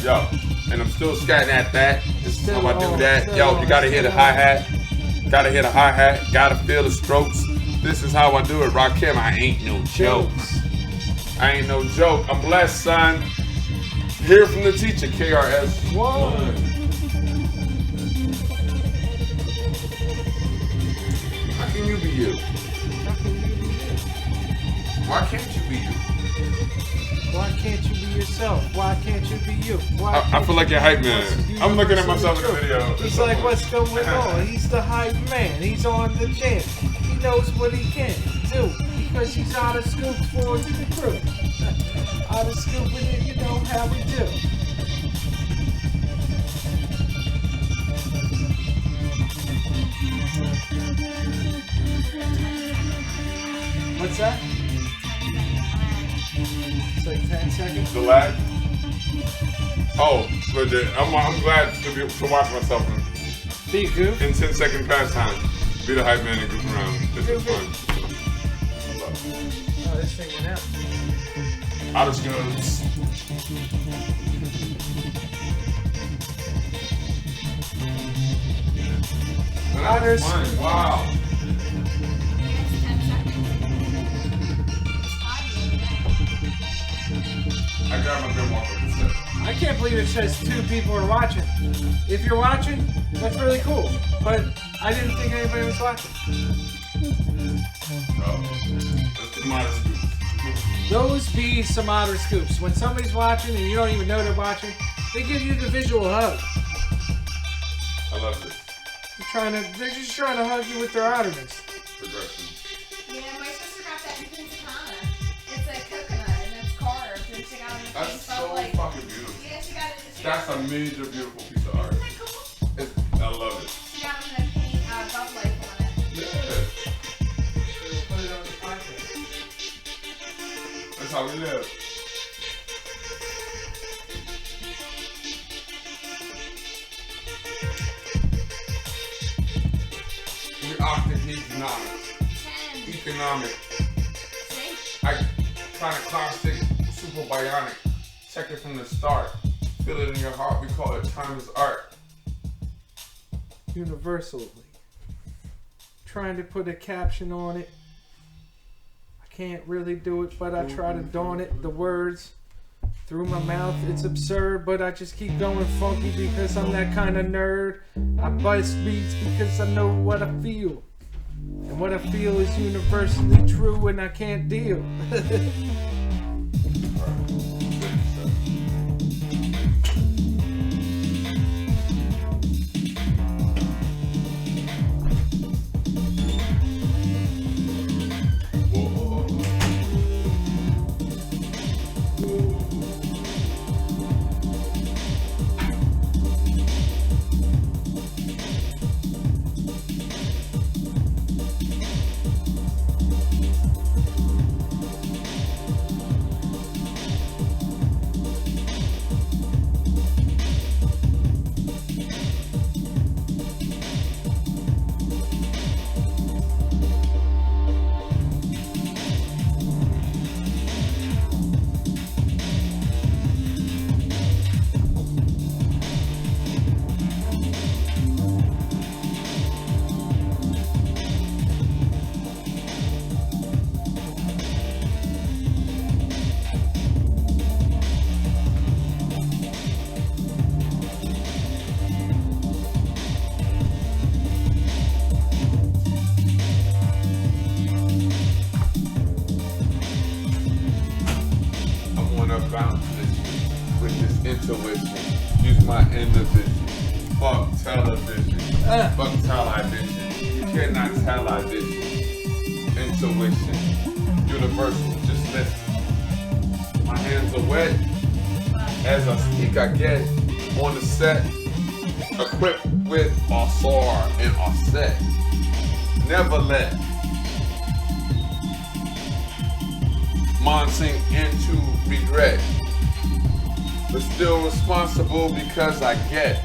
[SPEAKER 1] Yo, and I'm still scatting at that. This is how I do that. Yo, you gotta hear the hi-hat. Gotta hear the hi-hat. Gotta feel the strokes. This is how I do it, Rakim. I ain't no joke. I ain't no joke. I'm blessed, son. Hear from the teacher, KRS-One. How can you be you? Why can't you be you?
[SPEAKER 3] Why can't you be yourself? Why can't you be you? Why
[SPEAKER 1] I
[SPEAKER 3] can't
[SPEAKER 1] feel like
[SPEAKER 3] you
[SPEAKER 1] a hype
[SPEAKER 3] be
[SPEAKER 1] man.
[SPEAKER 3] what's
[SPEAKER 1] I'm looking at
[SPEAKER 3] universally
[SPEAKER 1] myself in the
[SPEAKER 3] true?
[SPEAKER 1] video.
[SPEAKER 3] He's like, what's going on? He's the hype man. He's on the jam. He knows what he can do because he's Otter Scoops for the crew. Otter Scoop with it, you know how we do. What's that? It's like 10 seconds.
[SPEAKER 1] The lag? Oh, but I'm glad to watch myself
[SPEAKER 3] Be a goof.
[SPEAKER 1] in 10-second pastime. Be the hype man and goof around. This is fun.
[SPEAKER 3] Oh, this thing went out.
[SPEAKER 1] Otter Scoops.
[SPEAKER 3] Otter
[SPEAKER 1] Fun.
[SPEAKER 3] Scoops.
[SPEAKER 1] Wow. I got my gun walk up the step.
[SPEAKER 3] I can't believe it says 2 people are watching. If you're watching, that's really cool. But I didn't think anybody was watching.
[SPEAKER 1] Oh. That's the Otter Scoops.
[SPEAKER 3] Those be some Otter Scoops. When somebody's watching and you don't even know they're watching, they give you the visual hug.
[SPEAKER 1] I love this.
[SPEAKER 3] They're just trying to hug you with their otterness.
[SPEAKER 1] Progression.
[SPEAKER 2] Yeah, my sister got that in Pensacola. It's a coconut and it's carved and she got it in the
[SPEAKER 1] That's
[SPEAKER 2] face.
[SPEAKER 1] so
[SPEAKER 2] Felt like,
[SPEAKER 1] fucking beautiful.
[SPEAKER 2] yeah, she got it.
[SPEAKER 1] That's a major beautiful piece of art.
[SPEAKER 2] Isn't that cool?
[SPEAKER 1] I love it.
[SPEAKER 2] She got it in a paint, BUBLIFE on it.
[SPEAKER 1] Yeah.
[SPEAKER 3] Put it on the podcast.
[SPEAKER 1] That's how we live. We economic. I kind of classic, super bionic. Check it from the start. Feel it in your heart. We call it time is art.
[SPEAKER 3] Universally. Trying to put a caption on it. I can't really do it, but I try to dawn it. The words through my mouth, it's absurd, but I just keep going funky because I'm that kind of nerd. I bust beats because I know what I feel. And what I feel is universally true and I can't deal.
[SPEAKER 1] With this intuition, use my inhibition. Fuck television, fuck television. You cannot tell I vision. Intuition, universal, just listen. My hands are wet. As I speak, I get on the set, equipped with Osar and Offset. Never let mind sink into regret, but still responsible because I get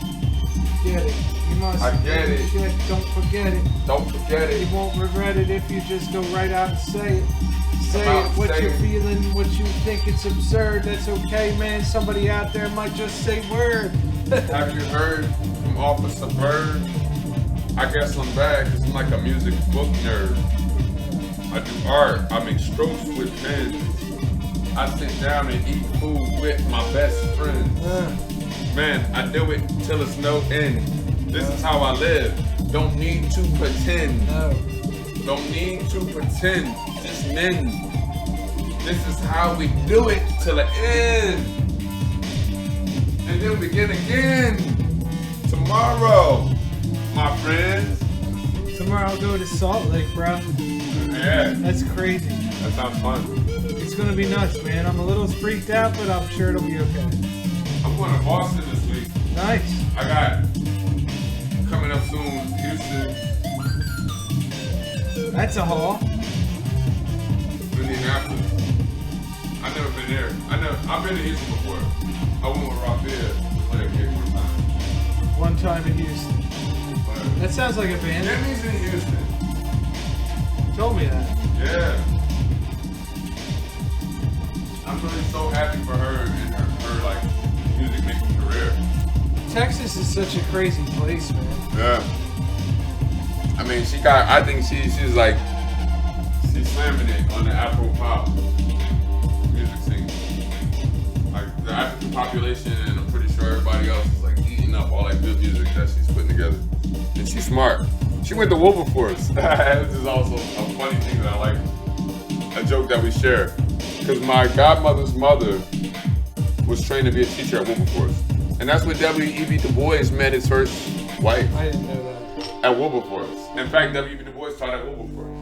[SPEAKER 3] it. You must
[SPEAKER 1] I get it.
[SPEAKER 3] Shit. Don't forget it.
[SPEAKER 1] Don't forget it.
[SPEAKER 3] You won't regret it if you just go right out and say it. Say
[SPEAKER 1] Come out
[SPEAKER 3] it,
[SPEAKER 1] and
[SPEAKER 3] what
[SPEAKER 1] say
[SPEAKER 3] you're
[SPEAKER 1] it.
[SPEAKER 3] feeling, what you think it's absurd. That's okay, man. Somebody out there might just say word.
[SPEAKER 1] Have you heard from Officer Bird? I guess I'm bad because I'm like a music book nerd. I do art. I make strokes with pens. I sit down and eat food with my best friends. Man, I do it till it's no end. This is how I live. Don't need to pretend.
[SPEAKER 3] No.
[SPEAKER 1] Don't need to pretend. Just men. This is how we do it till the end. And then begin again. Tomorrow, my friends.
[SPEAKER 3] Tomorrow I'll go to Salt Lake, bro.
[SPEAKER 1] Yeah.
[SPEAKER 3] That's crazy.
[SPEAKER 1] That sounds fun.
[SPEAKER 3] It's gonna be nuts, man. I'm a little freaked out, but I'm sure it'll be okay.
[SPEAKER 1] I'm going to Boston this week.
[SPEAKER 3] Nice.
[SPEAKER 1] I got coming up soon, Houston,
[SPEAKER 3] That's a haul.
[SPEAKER 1] Indianapolis. I've never been there. I've been to Houston before. I went with Raphael to play a gig one time.
[SPEAKER 3] One time in Houston.
[SPEAKER 1] But
[SPEAKER 3] That sounds like a band.
[SPEAKER 1] Jimmy's in Houston.
[SPEAKER 3] Told me that.
[SPEAKER 1] Yeah. I'm really so happy for her and her like music making career.
[SPEAKER 3] Texas is such a crazy place, man.
[SPEAKER 1] Yeah. I mean, I think she's like, she's slamming it on the Afro pop music scene. Like the African population, and I'm pretty sure everybody else is like eating up all that good music that she's putting together. And she's smart. She went to Wilberforce. This is also a funny thing that I like, a joke that we share. Because my godmother's mother was trained to be a teacher at Wilberforce. And that's where W.E.B. Du Bois met his first wife.
[SPEAKER 3] I didn't know that.
[SPEAKER 1] At Wilberforce. In fact, W.E.B. Du Bois taught at Wilberforce,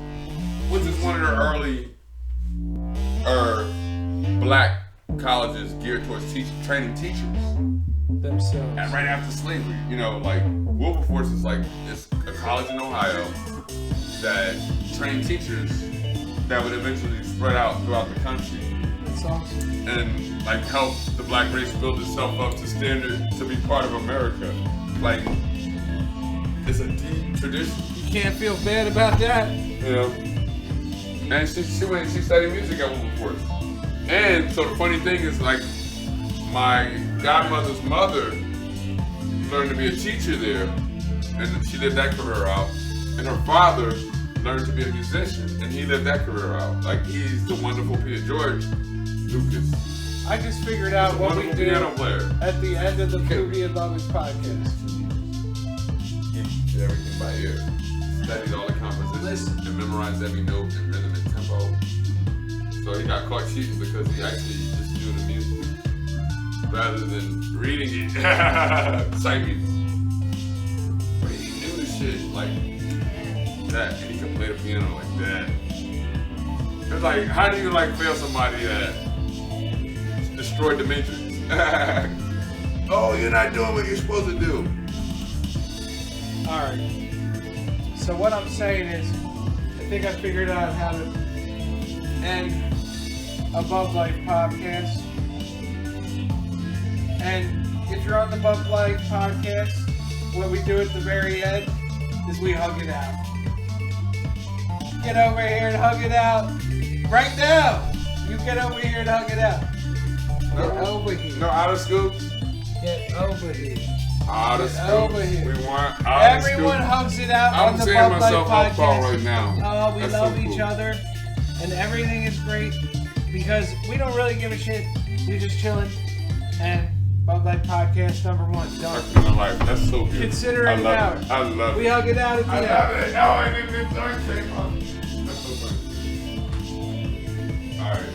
[SPEAKER 1] which is one of the early black colleges geared towards training teachers.
[SPEAKER 3] Themselves.
[SPEAKER 1] And right after slavery, like Wilberforce is like it's a college in Ohio that trained teachers that would eventually spread out throughout the country
[SPEAKER 3] That's awesome.
[SPEAKER 1] and like help the black race build itself up to standard to be part of America. Like, it's a deep tradition.
[SPEAKER 3] You can't feel bad about that.
[SPEAKER 1] Yeah. And she studied music at Wilberforce. And so the funny thing is, like, my godmother's mother learned to be a teacher there, and she lived that career out. And her father learned to be a musician, and he lived that career out. Like, he's the wonderful Peter George Lucas.
[SPEAKER 3] I just figured out what we do
[SPEAKER 1] piano player.
[SPEAKER 3] at the end of the Poobie and Lubbins podcast.
[SPEAKER 1] He did everything by ear. Studied all the compositions and memorized every note and rhythm and tempo. So he got caught cheating because he actually just knew the music rather than reading it. Sight reading. But he knew the shit like that, and he could play the piano like that. It's like, how do you like fail somebody that destroyed the Matrix? Oh, you're not doing what you're supposed to do.
[SPEAKER 3] Alright. So what I'm saying is, I think I figured out how to end a BUBLIFE podcast. And if you're on the BUBLIFE podcast, what we do at the very end is we hug it out. Get over here and hug it out. Right now! You get over here and hug it out. Get over here.
[SPEAKER 1] No Otter Scoops?
[SPEAKER 3] Get over here.
[SPEAKER 1] Otter
[SPEAKER 3] Get over
[SPEAKER 1] Scoops.
[SPEAKER 3] here.
[SPEAKER 1] We want Otter
[SPEAKER 3] Everyone
[SPEAKER 1] Scoops.
[SPEAKER 3] hugs it out
[SPEAKER 1] I'm
[SPEAKER 3] on the
[SPEAKER 1] seeing
[SPEAKER 3] BUBLIFE
[SPEAKER 1] myself
[SPEAKER 3] podcast.
[SPEAKER 1] up ball right now.
[SPEAKER 3] Oh, we
[SPEAKER 1] That's
[SPEAKER 3] love
[SPEAKER 1] so
[SPEAKER 3] each
[SPEAKER 1] cool.
[SPEAKER 3] other, and everything is great because we don't really give a shit. We just chilling. And BUBLIFE Podcast #1 done.
[SPEAKER 1] That's my life. That's so beautiful.
[SPEAKER 3] Consider it
[SPEAKER 1] I
[SPEAKER 3] an
[SPEAKER 1] love
[SPEAKER 3] hour.
[SPEAKER 1] it. I love it.
[SPEAKER 3] We hug it out at the
[SPEAKER 1] I
[SPEAKER 3] end.
[SPEAKER 1] love it. Oh, and then the dark came up. That's so funny. All right.